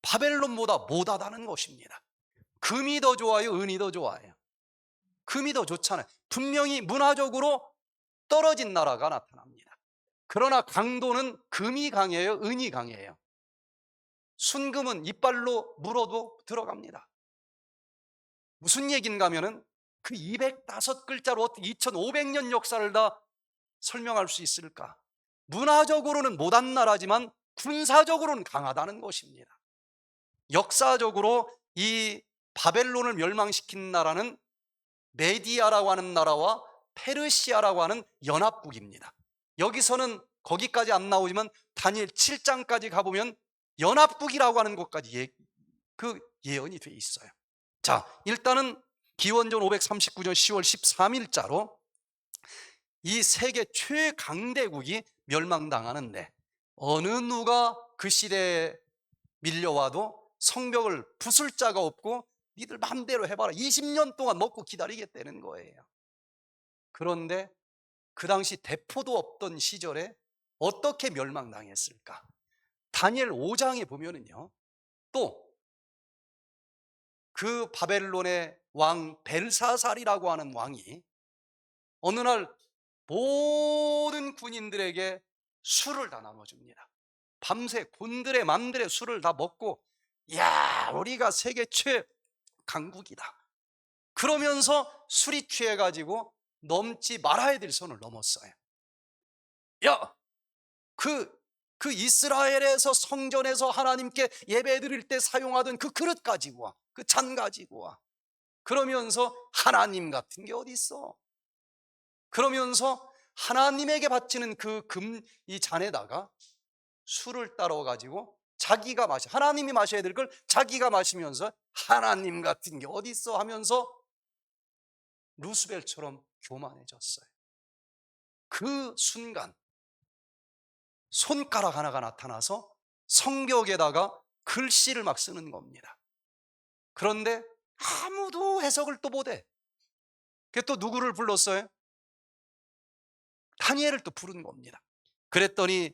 바벨론보다 못하다는 것입니다. 금이 더 좋아요? 은이 더 좋아요? 금이 더 좋잖아요. 분명히 문화적으로 떨어진 나라가 나타납니다. 그러나 강도는 금이 강해요? 은이 강해요? 순금은 이빨로 물어도 들어갑니다. 무슨 얘기인가 하면은 그 205글자로 어떻게 2500년 역사를 다 설명할 수 있을까? 문화적으로는 못한 나라지만 군사적으로는 강하다는 것입니다. 역사적으로 이 바벨론을 멸망시킨 나라는 메디아라고 하는 나라와 페르시아라고 하는 연합국입니다. 여기서는 거기까지 안 나오지만 다니엘 7장까지 가보면 연합국이라고 하는 것까지 그 예언이 돼 있어요. 자, 일단은 기원전 539년 10월 13일자로 이 세계 최강대국이 멸망당하는데 어느 누가 그 시대에 밀려와도 성벽을 부술 자가 없고 니들 마음대로 해봐라. 20년 동안 먹고 기다리겠다는 거예요. 그런데 그 당시 대포도 없던 시절에 어떻게 멸망당했을까? 다니엘 5장에 보면은요, 또 그 바벨론의 왕 벨사살이라고 하는 왕이 어느 날 모든 군인들에게 술을 다 나눠줍니다. 밤새 군들의 맘들의 술을 다 먹고, 야, 우리가 세계 최강국이다. 그러면서 술이 취해가지고 넘지 말아야 될 선을 넘었어요. 야, 그 이스라엘에서 성전에서 하나님께 예배 드릴 때 사용하던 그 그릇 가지고 와. 그 잔 가지고 와. 그러면서 하나님 같은 게 어디 있어? 그러면서 하나님에게 바치는 그 이 잔에다가 술을 따라 가지고 자기가 하나님이 마셔야 될 걸 자기가 마시면서 하나님 같은 게 어디 있어 하면서 루스벨처럼 교만해졌어요. 그 순간 손가락 하나가 나타나서 성벽에다가 글씨를 막 쓰는 겁니다. 그런데 아무도 해석을 또 못해. 그 또 누구를 불렀어요? 다니엘을 또 부른 겁니다. 그랬더니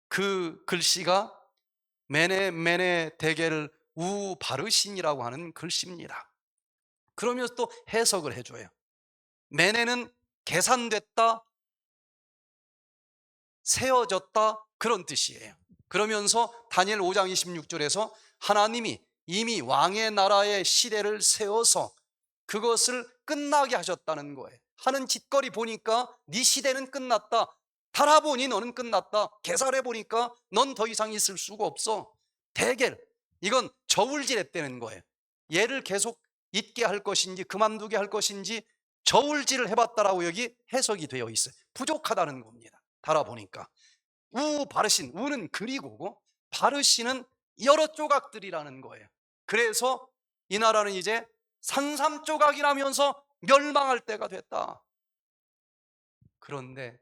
그 글씨가 메네 메네 데겔 우 바르신이라고 하는 글씨입니다. 그러면서 또 해석을 해줘요. 메네는 계산됐다, 세워졌다, 그런 뜻이에요. 그러면서 다니엘 5장 26절에서 하나님이 이미 왕의 나라의 시대를 세워서 그것을 끝나게 하셨다는 거예요. 하는 짓거리 보니까 네 시대는 끝났다, 달아보니 너는 끝났다, 계산해 보니까 넌 더 이상 있을 수가 없어. 대겔, 이건 저울질했다는 거예요. 얘를 계속 있게 할 것인지 그만두게 할 것인지 저울질을 해봤다라고 여기 해석이 되어 있어요. 부족하다는 겁니다. 달아보니까 우 바르신, 우는 그리고고 바르신은 여러 조각들이라는 거예요. 그래서 이 나라는 이제 산삼조각이 나면서 멸망할 때가 됐다. 그런데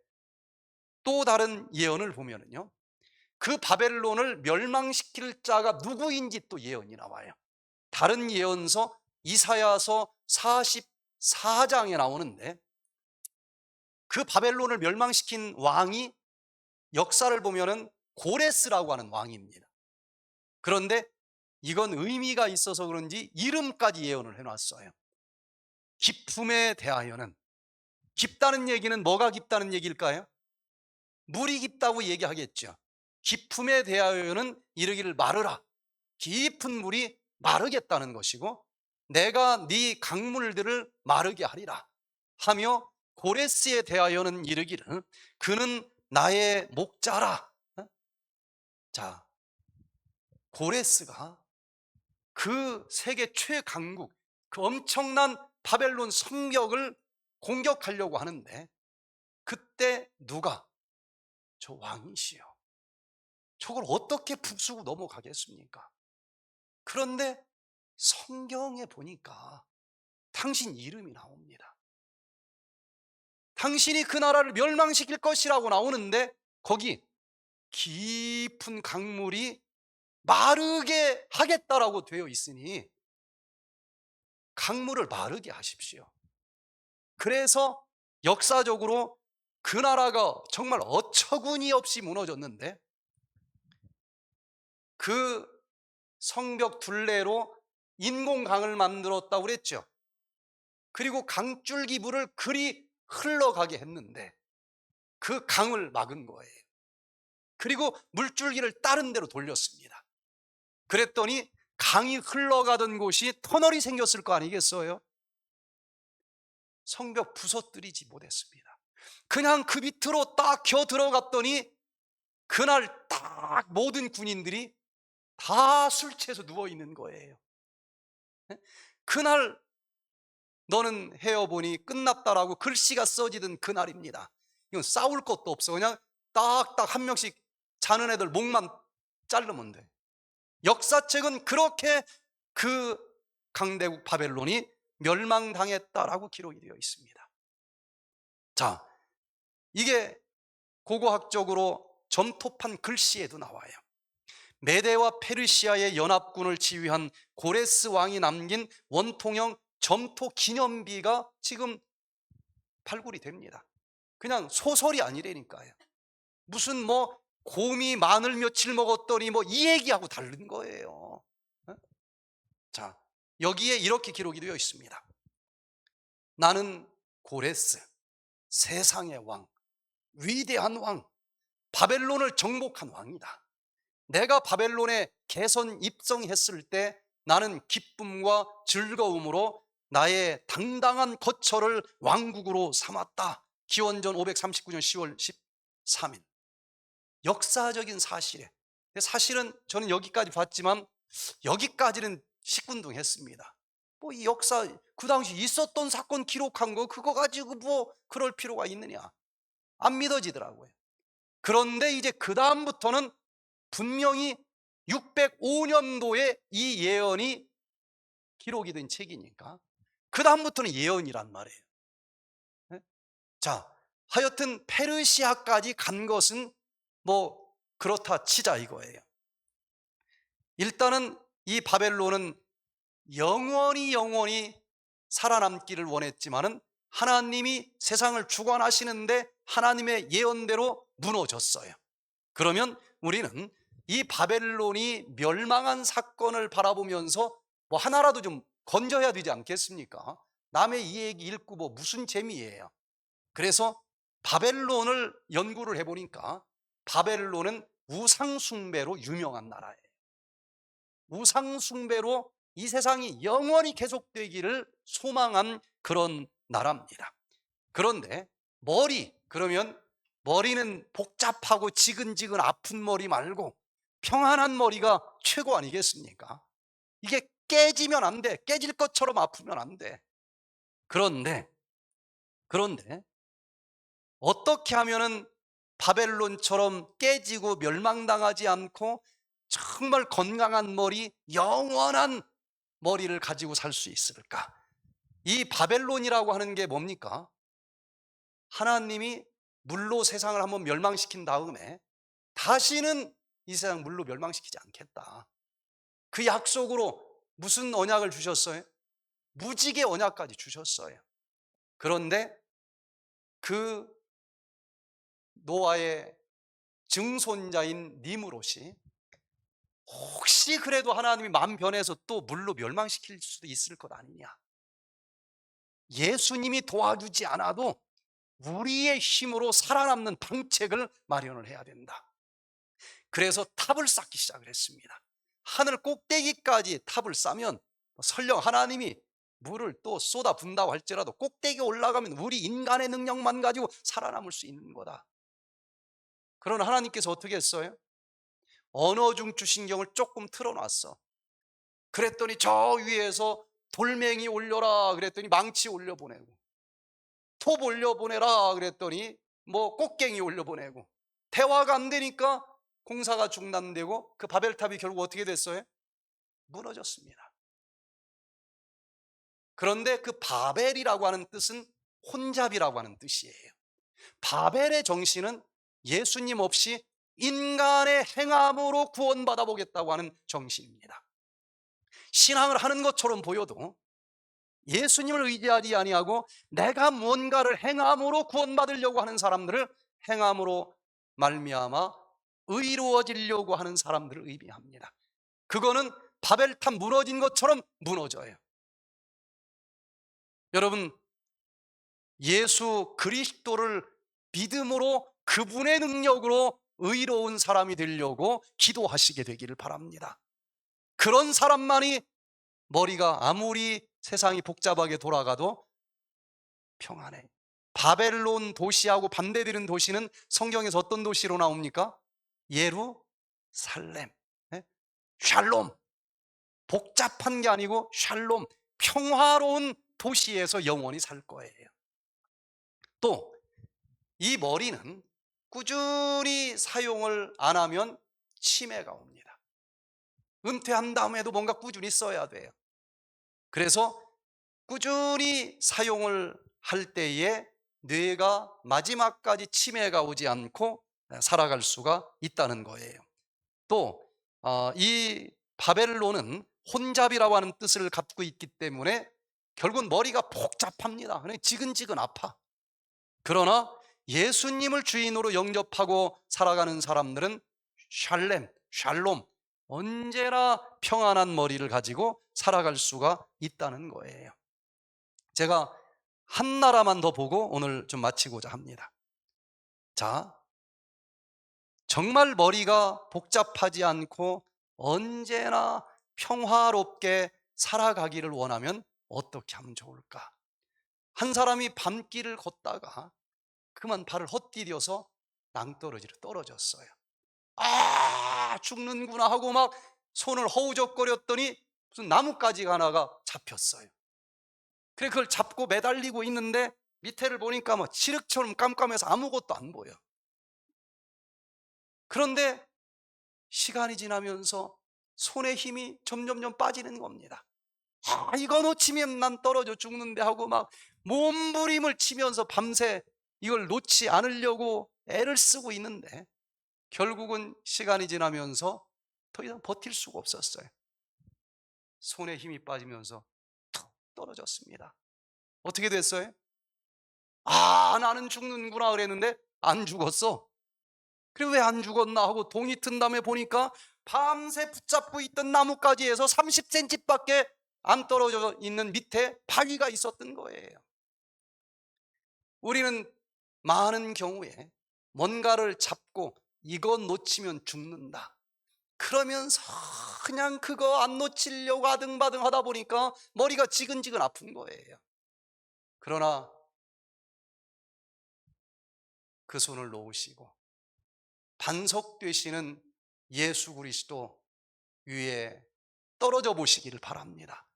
또 다른 예언을 보면은요, 그 바벨론을 멸망시킬 자가 누구인지 또 예언이 나와요. 다른 예언서 이사야서 44장에 나오는데, 그 바벨론을 멸망시킨 왕이 역사를 보면은 고레스라고 하는 왕입니다. 그런데 이건 의미가 있어서 그런지 이름까지 예언을 해놨어요. 깊음에 대하여는, 깊다는 얘기는 뭐가 깊다는 얘기일까요? 물이 깊다고 얘기하겠죠. 깊음에 대하여는 이르기를 마르라, 깊은 물이 마르겠다는 것이고, 내가 네 강물들을 마르게 하리라 하며, 고레스에 대하여는 이르기를 그는 나의 목자라. 자, 고레스가 그 세계 최강국, 그 엄청난 바벨론 성벽을 공격하려고 하는데, 그때 누가? 저 왕이시여. 저걸 어떻게 부수고 넘어가겠습니까? 그런데 성경에 보니까 당신 이름이 나옵니다. 당신이 그 나라를 멸망시킬 것이라고 나오는데, 거기 깊은 강물이 마르게 하겠다라고 되어 있으니 강물을 마르게 하십시오. 그래서 역사적으로 그 나라가 정말 어처구니 없이 무너졌는데, 그 성벽 둘레로 인공강을 만들었다고 그랬죠. 그리고 강줄기 물을 그리 흘러가게 했는데 그 강을 막은 거예요. 그리고 물줄기를 다른 데로 돌렸습니다. 그랬더니 강이 흘러가던 곳이 터널이 생겼을 거 아니겠어요? 성벽 부서뜨리지 못했습니다. 그냥 그 밑으로 딱 겨 들어갔더니 그날 딱 모든 군인들이 다 술 취해서 누워 있는 거예요. 그날 너는 헤어보니 끝났다라고 글씨가 써지던 그날입니다. 이건 싸울 것도 없어. 그냥 딱딱 한 명씩 자는 애들 목만 자르면 돼. 역사책은 그렇게 그 강대국 바벨론이 멸망당했다라고 기록이 되어 있습니다. 자, 이게 고고학적으로 점토판 글씨에도 나와요. 메대와 페르시아의 연합군을 지휘한 고레스 왕이 남긴 원통형 점토 기념비가 지금 발굴이 됩니다. 그냥 소설이 아니라니까요. 무슨 뭐 곰이 마늘 며칠 먹었더니 뭐 이 얘기하고 다른 거예요. 자, 여기에 이렇게 기록이 되어 있습니다. 나는 고레스, 세상의 왕, 위대한 왕, 바벨론을 정복한 왕이다. 내가 바벨론에 개선 입성했을 때 나는 기쁨과 즐거움으로 나의 당당한 거처를 왕국으로 삼았다. 기원전 539년 10월 13일. 역사적인 사실에, 사실은 저는 여기까지 봤지만 여기까지는 시큰둥했습니다. 뭐 이 역사, 그 당시 있었던 사건 기록한 거 그거 가지고 뭐 그럴 필요가 있느냐, 안 믿어지더라고요. 그런데 이제 그 다음부터는 분명히 605년도에 이 예언이 기록이 된 책이니까 그 다음부터는 예언이란 말이에요. 자, 하여튼 페르시아까지 간 것은 뭐 그렇다 치자 이거예요. 일단은 이 바벨론은 영원히 살아남기를 원했지만은 하나님이 세상을 주관하시는데 하나님의 예언대로 무너졌어요. 그러면 우리는 이 바벨론이 멸망한 사건을 바라보면서 뭐 하나라도 좀 건져야 되지 않겠습니까? 남의 이 얘기 읽고 뭐 무슨 재미예요? 그래서 바벨론을 연구를 해보니까 바벨론은 우상숭배로 유명한 나라예요. 우상숭배로 이 세상이 영원히 계속되기를 소망한 그런 나라입니다. 그런데 그러면 머리는 복잡하고 지근지근 아픈 머리 말고 평안한 머리가 최고 아니겠습니까? 이게 깨지면 안 돼. 깨질 것처럼 아프면 안 돼. 그런데 어떻게 하면은 바벨론처럼 깨지고 멸망당하지 않고 정말 건강한 머리, 영원한 머리를 가지고 살 수 있을까? 이 바벨론이라고 하는 게 뭡니까? 하나님이 물로 세상을 한번 멸망시킨 다음에 다시는 이 세상 물로 멸망시키지 않겠다. 그 약속으로 무슨 언약을 주셨어요? 무지개 언약까지 주셨어요. 그런데 그 노아의 증손자인 니므롯이 혹시 그래도 하나님이 마음 변해서 또 물로 멸망시킬 수도 있을 것 아니냐. 예수님이 도와주지 않아도 우리의 힘으로 살아남는 방책을 마련을 해야 된다. 그래서 탑을 쌓기 시작을 했습니다. 하늘 꼭대기까지 탑을 쌓으면 설령 하나님이 물을 또 쏟아 분다고 할지라도 꼭대기에 올라가면 우리 인간의 능력만 가지고 살아남을 수 있는 거다. 그러나 하나님께서 어떻게 했어요? 언어 중추신경을 조금 틀어놨어. 그랬더니 저 위에서 돌멩이 올려라 그랬더니 망치 올려보내고, 톱 올려보내라 그랬더니 뭐 꽃갱이 올려보내고, 대화가 안 되니까 공사가 중단되고 그 바벨탑이 결국 어떻게 됐어요? 무너졌습니다. 그런데 그 바벨이라고 하는 뜻은 혼잡이라고 하는 뜻이에요. 바벨의 정신은 예수님 없이 인간의 행함으로 구원받아 보겠다고 하는 정신입니다. 신앙을 하는 것처럼 보여도 예수님을 의지하지 아니하고 내가 무언가를 행함으로 구원받으려고 하는 사람들을, 행함으로 말미암아 의로워지려고 하는 사람들을 의미합니다. 그거는 바벨탑 무너진 것처럼 무너져요. 여러분, 예수 그리스도를 믿음으로 그분의 능력으로 의로운 사람이 되려고 기도하시게 되기를 바랍니다. 그런 사람만이 머리가 아무리 세상이 복잡하게 돌아가도 평안해. 바벨론 도시하고 반대되는 도시는 성경에서 어떤 도시로 나옵니까? 예루살렘, 샬롬. 복잡한 게 아니고 샬롬, 평화로운 도시에서 영원히 살 거예요. 또 이 머리는 꾸준히 사용을 안 하면 치매가 옵니다. 은퇴한 다음에도 뭔가 꾸준히 써야 돼요. 그래서 꾸준히 사용을 할 때에 뇌가 마지막까지 치매가 오지 않고 살아갈 수가 있다는 거예요. 또 이 바벨론은 혼잡이라고 하는 뜻을 갖고 있기 때문에 결국은 머리가 복잡합니다. 지근지근 아파. 그러나 예수님을 주인으로 영접하고 살아가는 사람들은 샬롬, 언제나 평안한 머리를 가지고 살아갈 수가 있다는 거예요. 제가 한 나라만 더 보고 오늘 좀 마치고자 합니다. 자, 정말 머리가 복잡하지 않고 언제나 평화롭게 살아가기를 원하면 어떻게 하면 좋을까? 한 사람이 밤길을 걷다가 그만 발을 헛디뎌서 낭떠러지로 떨어졌어요. 아, 죽는구나 하고 막 손을 허우적거렸더니 무슨 나뭇가지가 하나가 잡혔어요. 그래 그걸 잡고 매달리고 있는데 밑에를 보니까 뭐 칠흑처럼 깜깜해서 아무것도 안 보여. 그런데 시간이 지나면서 손에 힘이 점점점 빠지는 겁니다. 아, 이거 놓치면 난 떨어져 죽는데 하고 막 몸부림을 치면서 밤새 이걸 놓지 않으려고 애를 쓰고 있는데 결국은 시간이 지나면서 더 이상 버틸 수가 없었어요. 손에 힘이 빠지면서 툭 떨어졌습니다. 어떻게 됐어요? 아, 나는 죽는구나 그랬는데 안 죽었어. 그리고 왜 안 죽었나 하고 동이 튼 다음에 보니까 밤새 붙잡고 있던 나뭇가지에서 30cm밖에 안 떨어져 있는 밑에 바위가 있었던 거예요. 우리는 많은 경우에 뭔가를 잡고 이거 놓치면 죽는다 그러면서 그냥 그거 안 놓치려고 아등바등 하다 보니까 머리가 지근지근 아픈 거예요. 그러나 그 손을 놓으시고 반석 되시는 예수 그리스도 위에 떨어져 보시기를 바랍니다.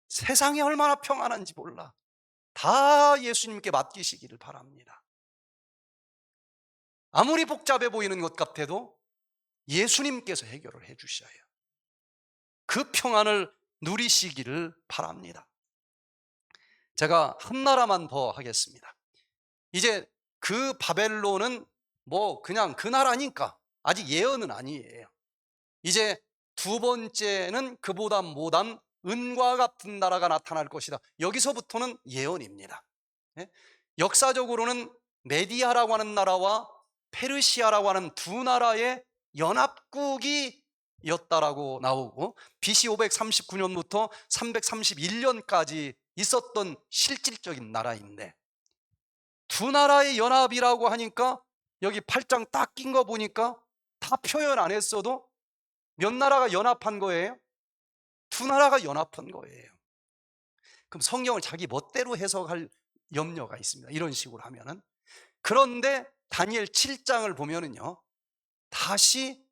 세상이 얼마나 평안한지 몰라. 다 예수님께 맡기시기를 바랍니다. 아무리 복잡해 보이는 것 같아도 예수님께서 해결을 해 주셔요. 그 평안을 누리시기를 바랍니다. 제가 한 나라만 더 하겠습니다. 이제 그 바벨론은 뭐 그냥 그 나라니까 아직 예언은 아니에요. 이제 두 번째는 그보다 못한 은과 같은 나라가 나타날 것이다. 여기서부터는 예언입니다. 예? 역사적으로는 메디아라고 하는 나라와 페르시아라고 하는 두 나라의 연합국이었다라고 나오고 BC 539년부터 331년까지 있었던 실질적인 나라인데 두 나라의 연합이라고 하니까 여기 8장 딱 낀 거 보니까 다 표현 안 했어도 몇 나라가 연합한 거예요? 두 나라가 연합한 거예요. 그럼 성경을 자기 멋대로 해석할 염려가 있습니다. 이런 식으로 하면은. 그런데 다니엘 7장을 보면은요, 다시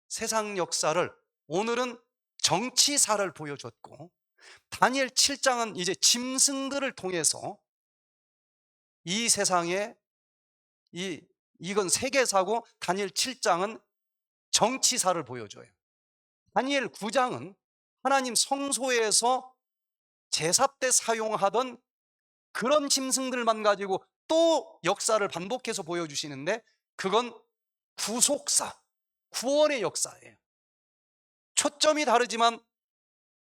세상 역사를 오늘은 정치사를 보여줬고, 다니엘 7장은 이제 짐승들을 통해서 이 세상에 이건 세계사고 다니엘 7장은 정치사를 보여줘요. 다니엘 9장은 하나님 성소에서 제사 때 사용하던 그런 짐승들만 가지고 또 역사를 반복해서 보여주시는데 그건 구속사, 구원의 역사예요. 초점이 다르지만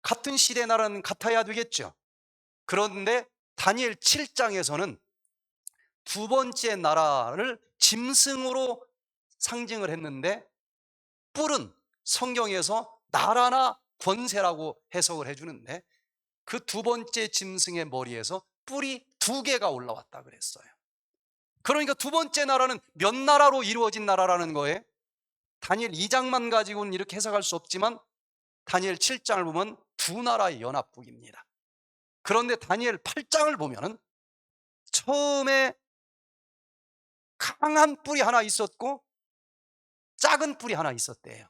같은 시대 나라는 같아야 되겠죠. 그런데 다니엘 7장에서는 두 번째 나라를 짐승으로 상징을 했는데 뿔은 성경에서 나라나 권세라고 해석을 해주는데 그 두 번째 짐승의 머리에서 뿔이 두 개가 올라왔다 그랬어요. 그러니까 두 번째 나라는 몇 나라로 이루어진 나라라는 거예요. 다니엘 2장만 가지고는 이렇게 해석할 수 없지만 다니엘 7장을 보면 두 나라의 연합국입니다. 그런데 다니엘 8장을 보면은 처음에 강한 뿔이 하나 있었고 작은 뿔이 하나 있었대요.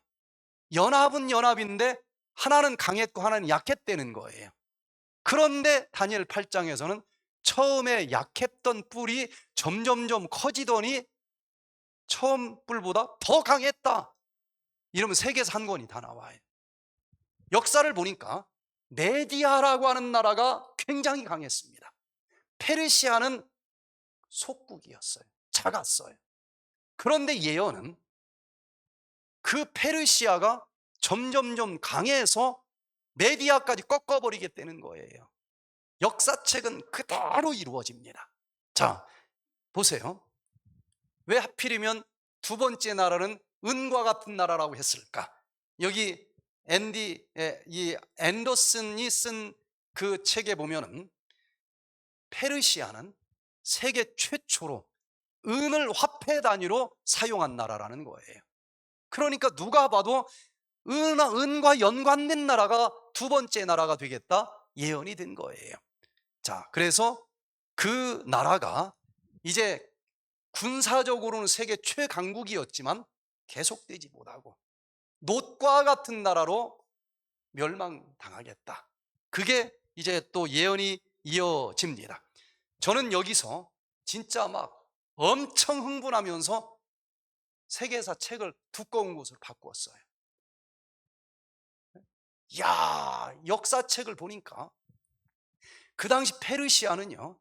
연합은 연합인데 하나는 강했고 하나는 약했다는 거예요. 그런데 다니엘 8장에서는 처음에 약했던 뿔이 점점점 커지더니 처음 뿔보다 더 강했다. 이러면 세계에서 한 권이 다 나와요. 역사를 보니까 메디아라고 하는 나라가 굉장히 강했습니다. 페르시아는 속국이었어요. 작았어요. 그런데 예언은 그 페르시아가 점점점 강해서 메디아까지 꺾어버리겠다는 거예요. 역사책은 그대로 이루어집니다. 자, 보세요. 왜 하필이면 두 번째 나라는 은과 같은 나라라고 했을까? 여기 이 앤더슨이 쓴 그 책에 보면은 페르시아는 세계 최초로 은을 화폐 단위로 사용한 나라라는 거예요. 그러니까 누가 봐도 은과 연관된 나라가 두 번째 나라가 되겠다 예언이 된 거예요. 자, 그래서 그 나라가 이제 군사적으로는 세계 최강국이었지만 계속되지 못하고 놋과 같은 나라로 멸망당하겠다. 그게 이제 또 예언이 이어집니다. 저는 여기서 진짜 막 엄청 흥분하면서 세계사 책을 두꺼운 것으로 바꾸었어요. 야, 역사책을 보니까 그 당시 페르시아는요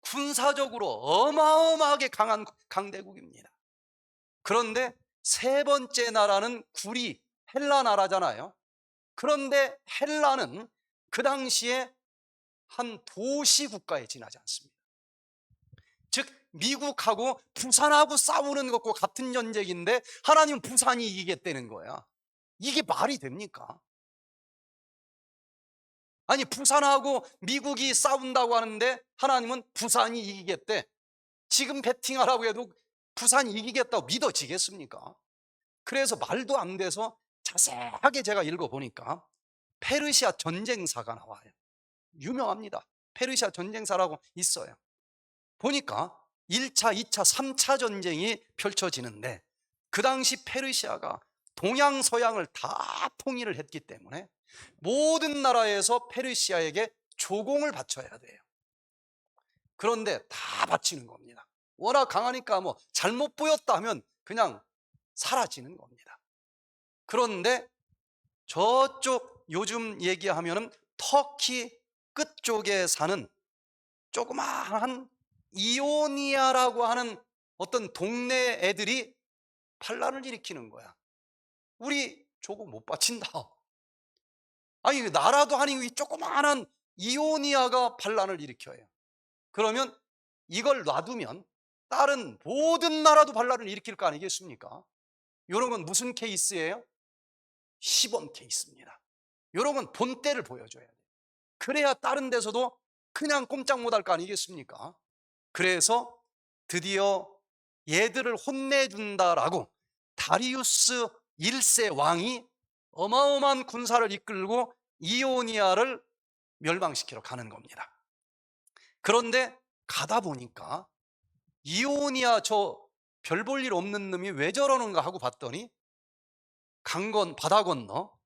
군사적으로 어마어마하게 강한 강대국입니다. 그런데 세 번째 나라는 구리 헬라 나라잖아요. 그런데 헬라는 그 당시에 한 도시 국가에 지나지 않습니다. 즉 미국하고 부산하고 싸우는 것과 같은 전쟁인데 하나님은 부산이 이기겠다는 거야. 이게 말이 됩니까? 아니, 부산하고 미국이 싸운다고 하는데 하나님은 부산이 이기겠대. 지금 배팅하라고 해도 부산이 이기겠다고 믿어지겠습니까? 그래서 말도 안 돼서 자세하게 제가 읽어보니까 페르시아 전쟁사가 나와요. 유명합니다. 페르시아 전쟁사라고 있어요. 보니까 1차, 2차, 3차 전쟁이 펼쳐지는데 그 당시 페르시아가 동양서양을 다 통일을 했기 때문에 모든 나라에서 페르시아에게 조공을 바쳐야 돼요. 그런데 다 바치는 겁니다. 워낙 강하니까 뭐 잘못 보였다 하면 그냥 사라지는 겁니다. 그런데 저쪽 요즘 얘기하면은 터키 끝쪽에 사는 조그마한 이오니아라고 하는 어떤 동네 애들이 반란을 일으키는 거야. 우리 조공 못 바친다. 아니, 나라도 아니고 이 조그마한 이오니아가 반란을 일으켜요. 그러면 이걸 놔두면 다른 모든 나라도 반란을 일으킬 거 아니겠습니까? 이런 건 무슨 케이스예요? 시범 케이스입니다. 이런 건 본때를 보여줘야 돼요. 그래야 다른 데서도 그냥 꼼짝 못할 거 아니겠습니까? 그래서 드디어 얘들을 혼내준다라고 다리우스 1세 왕이 어마어마한 군사를 이끌고 이오니아를 멸망시키러 가는 겁니다. 그런데 가다 보니까 이오니아 저 별 볼 일 없는 놈이 왜 저러는가 하고 봤더니 바다 건너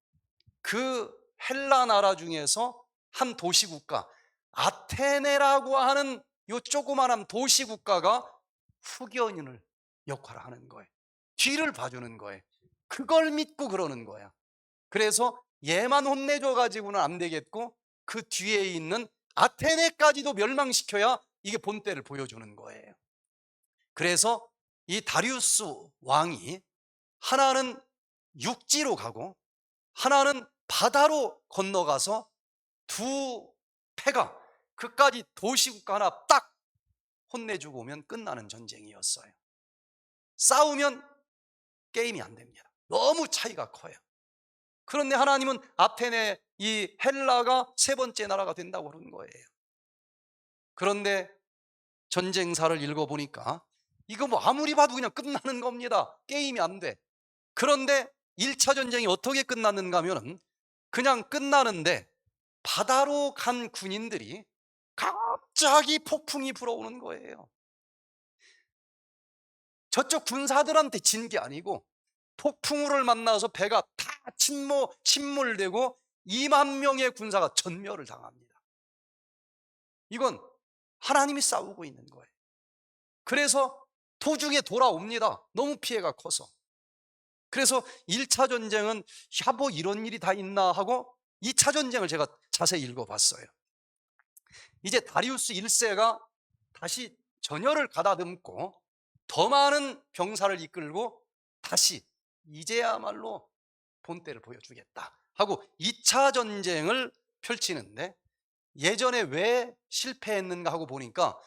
그 헬라 나라 중에서 한 도시국가 아테네라고 하는 요 조그마한 도시국가가 후견인을 역할을 하는 거예요. 뒤를 봐주는 거예요. 그걸 믿고 그러는 거야. 그래서 얘만 혼내줘 가지고는 안 되겠고 그 뒤에 있는 아테네까지도 멸망시켜야 이게 본때를 보여주는 거예요. 그래서 이 다리우스 왕이 하나는 육지로 가고 하나는 바다로 건너가서 두 패가 그까지 도시국가 하나 딱 혼내주고 오면 끝나는 전쟁이었어요. 싸우면 게임이 안 됩니다. 너무 차이가 커요. 그런데 하나님은 아테네 이 헬라가 세 번째 나라가 된다고 그런 거예요. 그런데 전쟁사를 읽어보니까 이거 뭐 아무리 봐도 그냥 끝나는 겁니다. 게임이 안 돼. 그런데 1차 전쟁이 어떻게 끝났는가 하면 그냥 끝나는데 바다로 간 군인들이 갑자기 폭풍이 불어오는 거예요. 저쪽 군사들한테 진 게 아니고 폭풍우를 만나서 배가 다 침몰되고 2만 명의 군사가 전멸을 당합니다. 이건 하나님이 싸우고 있는 거예요. 그래서 도중에 돌아옵니다. 너무 피해가 커서. 그래서 1차 전쟁은 뭐 이런 일이 다 있나 하고 2차 전쟁을 제가 자세히 읽어봤어요. 이제 다리우스 1세가 다시 전열을 가다듬고 더 많은 병사를 이끌고 다시 이제야말로 본때를 보여주겠다 하고 2차 전쟁을 펼치는데 예전에 왜 실패했는가 하고 보니까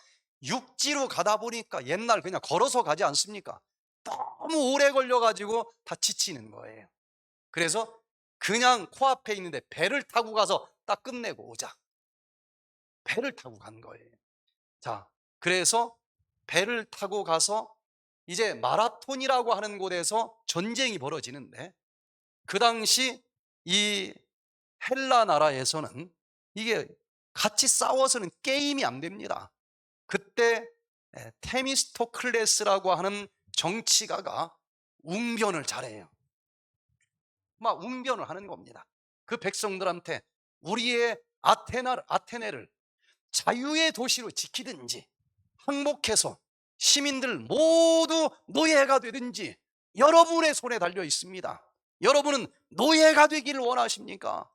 육지로 가다 보니까 옛날 그냥 걸어서 가지 않습니까? 너무 오래 걸려가지고 다 지치는 거예요. 그래서 그냥 코앞에 있는데 배를 타고 가서 딱 끝내고 오자. 배를 타고 간 거예요. 자, 그래서 배를 타고 가서 이제 마라톤이라고 하는 곳에서 전쟁이 벌어지는데 그 당시 이 헬라 나라에서는 이게 같이 싸워서는 게임이 안 됩니다. 그때 테미스토클레스라고 하는 정치가가 웅변을 잘해요. 막 웅변을 하는 겁니다. 그 백성들한테 우리의 아테네를 자유의 도시로 지키든지 항복해서 시민들 모두 노예가 되든지 여러분의 손에 달려 있습니다. 여러분은 노예가 되기를 원하십니까?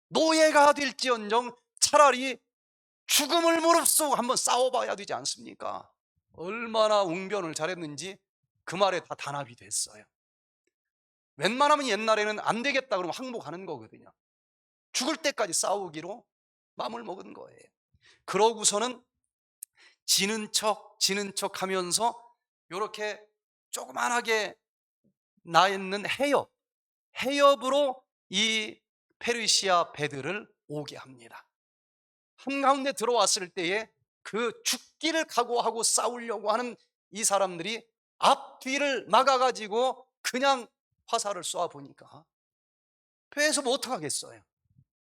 노예가 될지언정 차라리 죽음을 무릅쓰고 한번 싸워봐야 되지 않습니까? 얼마나 웅변을 잘했는지 그 말에 다 단합이 됐어요. 웬만하면 옛날에는 안 되겠다 그러면 항복하는 거거든요. 죽을 때까지 싸우기로 마음을 먹은 거예요. 그러고서는 지는 척 하면서 이렇게 조그만하게 나 있는 해협으로 이 페르시아 배들을 오게 합니다. 한가운데 들어왔을 때에 그 죽기를 각오하고 싸우려고 하는 이 사람들이 앞뒤를 막아가지고 그냥 화살을 쏘아보니까 배에서 뭐 어떡하겠어요.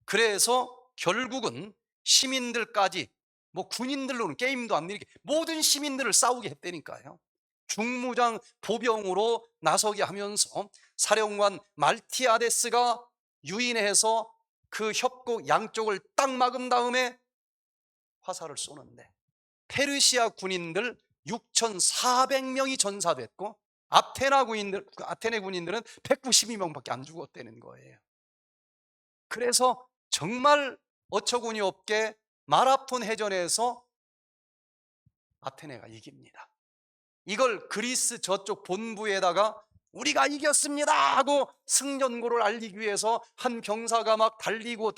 그래서 결국은 시민들까지, 뭐 군인들로는 게임도 안 되니까 모든 시민들을 싸우게 했다니까요. 중무장 보병으로 나서게 하면서 사령관 말티아데스가 유인해서 그 협곡 양쪽을 딱 막은 다음에 화살을 쏘는데 페르시아 군인들 6,400명이 전사됐고 아테네 군인들은 192명밖에 안 죽었다는 거예요. 그래서 정말 어처구니 없게 마라톤 해전에서 아테네가 이깁니다. 이걸 그리스 저쪽 본부에다가 우리가 이겼습니다 하고 승전고를 알리기 위해서 한 병사가 막 달리고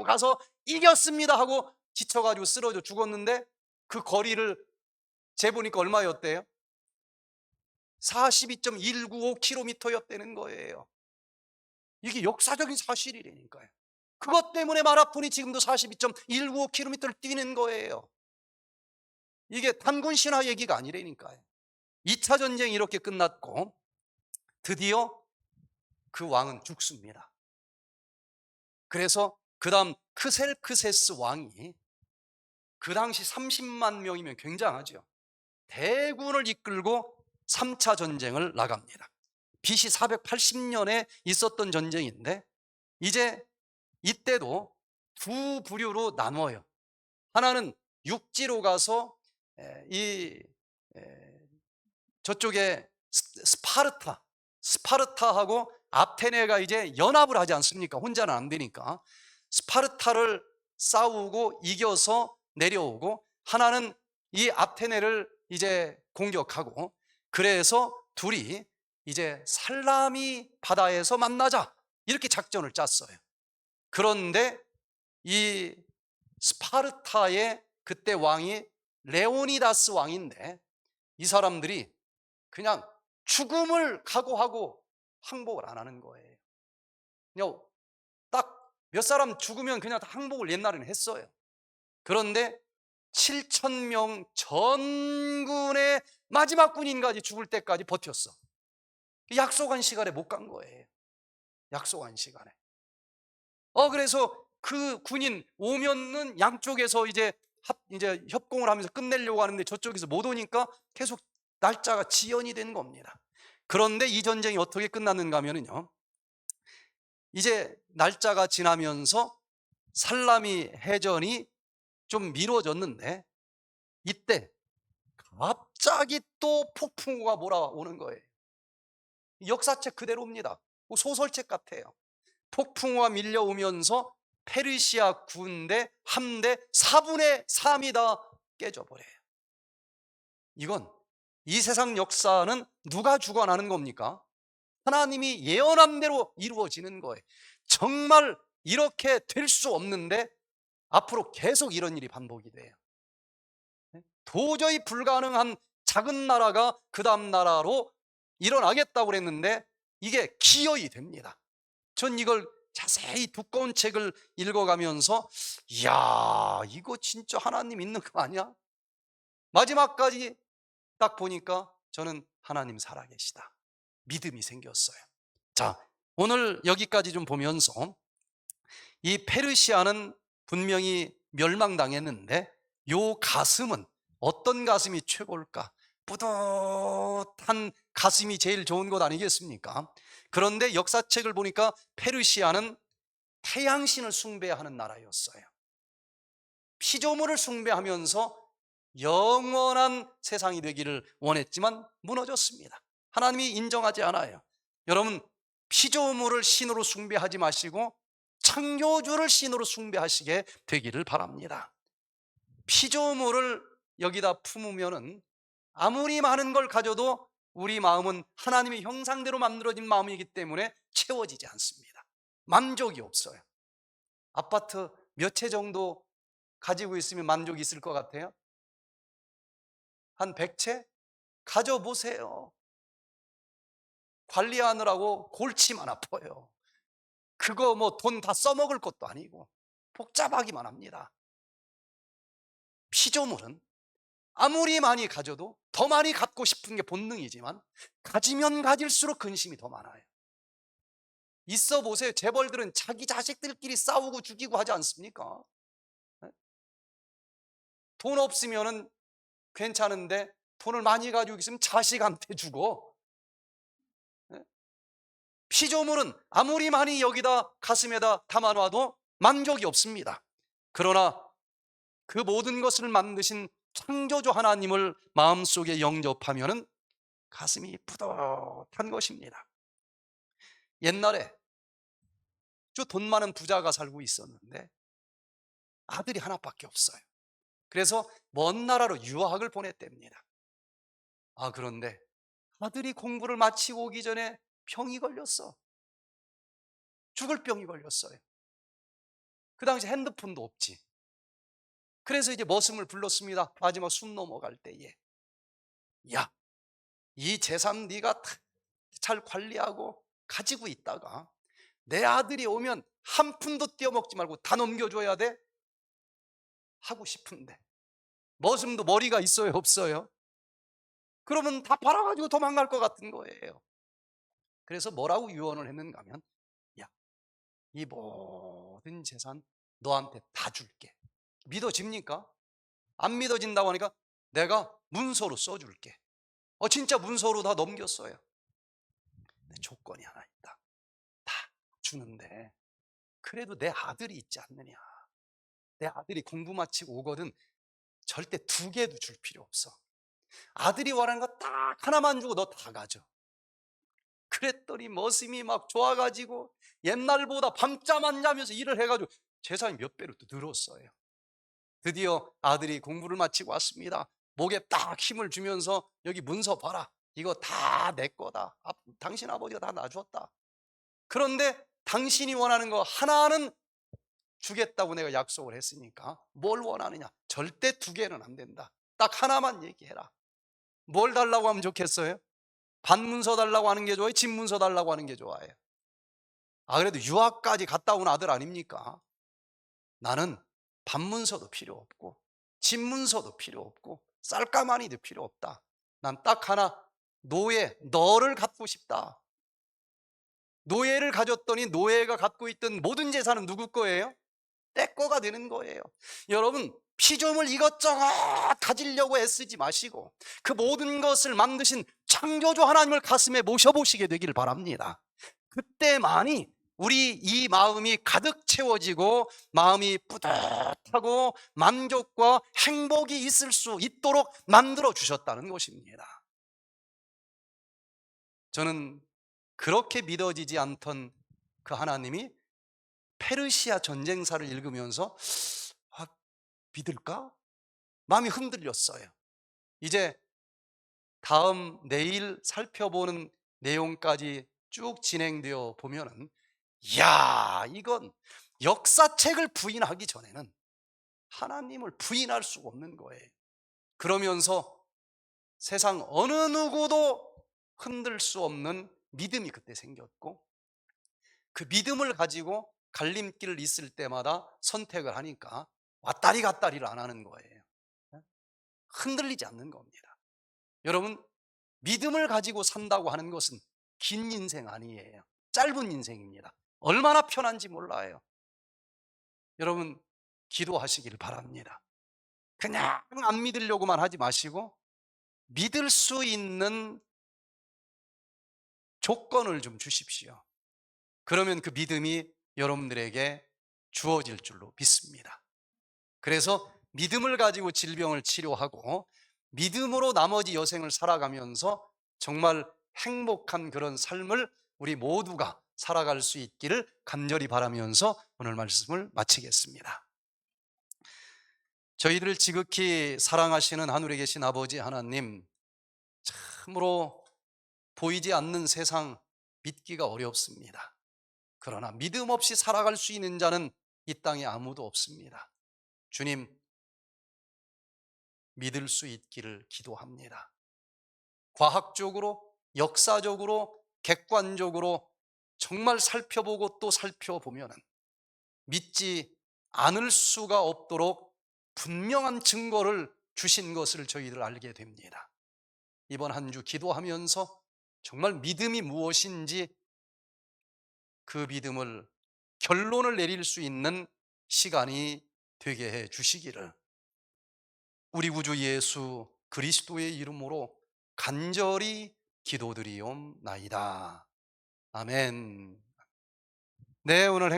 가서 이겼습니다 하고 지쳐가지고 쓰러져 죽었는데 그 거리를 재보니까 얼마였대요? 42.195km였다는 거예요. 이게 역사적인 사실이라니까요. 그것 때문에 마라톤이 지금도 42.195km를 뛰는 거예요. 이게 단군 신화 얘기가 아니라니까요. 2차 전쟁이 이렇게 끝났고 드디어 그 왕은 죽습니다. 그래서 그 다음 크셀크세스 왕이, 그 당시 30만 명이면 굉장하죠. 대군을 이끌고 3차 전쟁을 나갑니다. BC 480년에 있었던 전쟁인데 이제 이때도 두 부류로 나눠요. 하나는 육지로 가서 저쪽에 스파르타하고 아테네가 이제 연합을 하지 않습니까? 혼자는 안 되니까. 스파르타를 싸우고 이겨서 내려오고, 하나는 이 아테네를 이제 공격하고, 그래서 둘이 이제 살라미 바다에서 만나자 이렇게 작전을 짰어요. 그런데 이 스파르타의 그때 왕이 레오니다스 왕인데 이 사람들이 그냥 죽음을 각오하고 항복을 안 하는 거예요. 그냥 딱 몇 사람 죽으면 그냥 다 항복을 옛날에는 했어요. 그런데 7,000명 전군의 마지막 군인까지 죽을 때까지 버텼어. 약속한 시간에 못 간 거예요. 약속한 시간에. 그래서 그 군인 오면은 양쪽에서 이제 협공을 하면서 끝내려고 하는데 저쪽에서 못 오니까 계속 날짜가 지연이 된 겁니다. 그런데 이 전쟁이 어떻게 끝났는가 하면요, 이제 날짜가 지나면서 살라미 해전이 좀 미뤄졌는데 이때 갑자기 또 폭풍우가 몰아오는 거예요. 역사책 그대로입니다. 소설책 같아요. 폭풍우가 밀려오면서 페르시아 군대 함대 4분의 3이 다 깨져버려요. 이건 이 세상 역사는 누가 주관하는 겁니까? 하나님이 예언한 대로 이루어지는 거예요. 정말 이렇게 될 수 없는데 앞으로 계속 이런 일이 반복이 돼요. 도저히 불가능한 작은 나라가 그 다음 나라로 일어나겠다고 그랬는데 이게 기여이 됩니다. 전 이걸 자세히 두꺼운 책을 읽어가면서 이야, 이거 진짜 하나님 있는 거 아니야? 마지막까지 딱 보니까 저는 하나님 살아계시다, 믿음이 생겼어요. 자, 오늘 여기까지 좀 보면서 이 페르시아는 분명히 멸망당했는데 요 가슴은 어떤 가슴이 최고일까? 뿌듯한 가슴이 제일 좋은 것 아니겠습니까? 그런데 역사책을 보니까 페르시아는 태양신을 숭배하는 나라였어요. 피조물을 숭배하면서 영원한 세상이 되기를 원했지만 무너졌습니다. 하나님이 인정하지 않아요. 여러분, 피조물을 신으로 숭배하지 마시고 창조주를 신으로 숭배하시게 되기를 바랍니다. 피조물을 여기다 품으면은 아무리 많은 걸 가져도 우리 마음은 하나님의 형상대로 만들어진 마음이기 때문에 채워지지 않습니다. 만족이 없어요. 아파트 몇 채 정도 가지고 있으면 만족이 있을 것 같아요? 한 100채 가져보세요. 관리하느라고 골치만 아파요. 그거 뭐 돈 다 써먹을 것도 아니고 복잡하기만 합니다. 피조물은 아무리 많이 가져도 더 많이 갖고 싶은 게 본능이지만 가지면 가질수록 근심이 더 많아요. 있어 보세요. 재벌들은 자기 자식들끼리 싸우고 죽이고 하지 않습니까? 네? 돈 없으면은 괜찮은데 돈을 많이 가지고 있으면 자식한테 주고, 네? 피조물은 아무리 많이 여기다 가슴에다 담아놔도 만족이 없습니다. 그러나 그 모든 것을 만드신 창조주 하나님을 마음속에 영접하면은 가슴이 뿌듯한 것입니다. 옛날에 저 돈 많은 부자가 살고 있었는데 아들이 하나밖에 없어요. 그래서 먼 나라로 유학을 보냈답니다. 그런데 아들이 공부를 마치고 오기 전에 병이 걸렸어. 죽을 병이 걸렸어요. 그 당시 핸드폰도 없지. 그래서 이제 머슴을 불렀습니다. 마지막 숨 넘어갈 때에, 야, 이 재산 네가 잘 관리하고 가지고 있다가 내 아들이 오면 한 푼도 떼어먹지 말고 다 넘겨줘야 돼? 하고 싶은데 머슴도 머리가 있어요, 없어요? 그러면 다 팔아가지고 도망갈 것 같은 거예요. 그래서 뭐라고 유언을 했는가 하면, 야, 이 모든 재산 너한테 다 줄게. 믿어집니까? 안 믿어진다고 하니까 내가 문서로 써줄게. 진짜 문서로 다 넘겼어요. 근데 조건이 하나 있다. 다 주는데 그래도 내 아들이 있지 않느냐. 내 아들이 공부 마치고 오거든 절대 2개도 줄 필요 없어. 아들이 원하는 거 딱 하나만 주고 너 다 가져. 그랬더니 머슴이 막 좋아가지고 옛날보다 밤잠 안 자면서 일을 해가지고 재산이 몇 배로 또 늘었어요. 드디어 아들이 공부를 마치고 왔습니다. 목에 딱 힘을 주면서 여기 문서 봐라. 이거 다 내 거다. 당신 아버지가 다 놔줬다. 그런데 당신이 원하는 거 하나는 주겠다고 내가 약속을 했으니까 뭘 원하느냐? 절대 2개는 안 된다. 딱 하나만 얘기해라. 뭘 달라고 하면 좋겠어요? 반문서 달라고 하는 게 좋아요? 집문서 달라고 하는 게 좋아요? 그래도 유학까지 갔다 온 아들 아닙니까? 나는 반문서도 필요 없고 집문서도 필요 없고 쌀가마니도 필요 없다. 난 딱 하나, 노예, 너를 갖고 싶다. 노예를 가졌더니 노예가 갖고 있던 모든 재산은 누구 거예요? 내 거가 되는 거예요. 여러분, 피조물 이것저것 가지려고 애쓰지 마시고 그 모든 것을 만드신 창조주 하나님을 가슴에 모셔보시게 되기를 바랍니다. 그때만이 우리 이 마음이 가득 채워지고 마음이 뿌듯하고 만족과 행복이 있을 수 있도록 만들어 주셨다는 것입니다. 저는 그렇게 믿어지지 않던 그 하나님이 페르시아 전쟁사를 읽으면서 믿을까? 마음이 흔들렸어요. 이제 내일 살펴보는 내용까지 쭉 진행되어 보면은, 이야, 이건 역사책을 부인하기 전에는 하나님을 부인할 수가 없는 거예요. 그러면서 세상 어느 누구도 흔들 수 없는 믿음이 그때 생겼고, 그 믿음을 가지고 갈림길을 있을 때마다 선택을 하니까 왔다리 갔다리를 안 하는 거예요. 흔들리지 않는 겁니다. 여러분, 믿음을 가지고 산다고 하는 것은 긴 인생 아니에요. 짧은 인생입니다. 얼마나 편한지 몰라요. 여러분, 기도하시길 바랍니다. 그냥 안 믿으려고만 하지 마시고 믿을 수 있는 조건을 좀 주십시오. 그러면 그 믿음이 여러분들에게 주어질 줄로 믿습니다. 그래서 믿음을 가지고 질병을 치료하고 믿음으로 나머지 여생을 살아가면서 정말 행복한 그런 삶을 우리 모두가 살아갈 수 있기를 간절히 바라면서 오늘 말씀을 마치겠습니다. 저희들을 지극히 사랑하시는 하늘에 계신 아버지 하나님, 참으로 보이지 않는 세상 믿기가 어렵습니다. 그러나 믿음 없이 살아갈 수 있는 자는 이 땅에 아무도 없습니다. 주님, 믿을 수 있기를 기도합니다. 과학적으로, 역사적으로, 객관적으로 정말 살펴보고 또 살펴보면 믿지 않을 수가 없도록 분명한 증거를 주신 것을 저희들 알게 됩니다. 이번 한 주 기도하면서 정말 믿음이 무엇인지 그 믿음을 결론을 내릴 수 있는 시간이 되게 해 주시기를 우리 구주 예수 그리스도의 이름으로 간절히 기도드리옵나이다. 아멘. 네, 오늘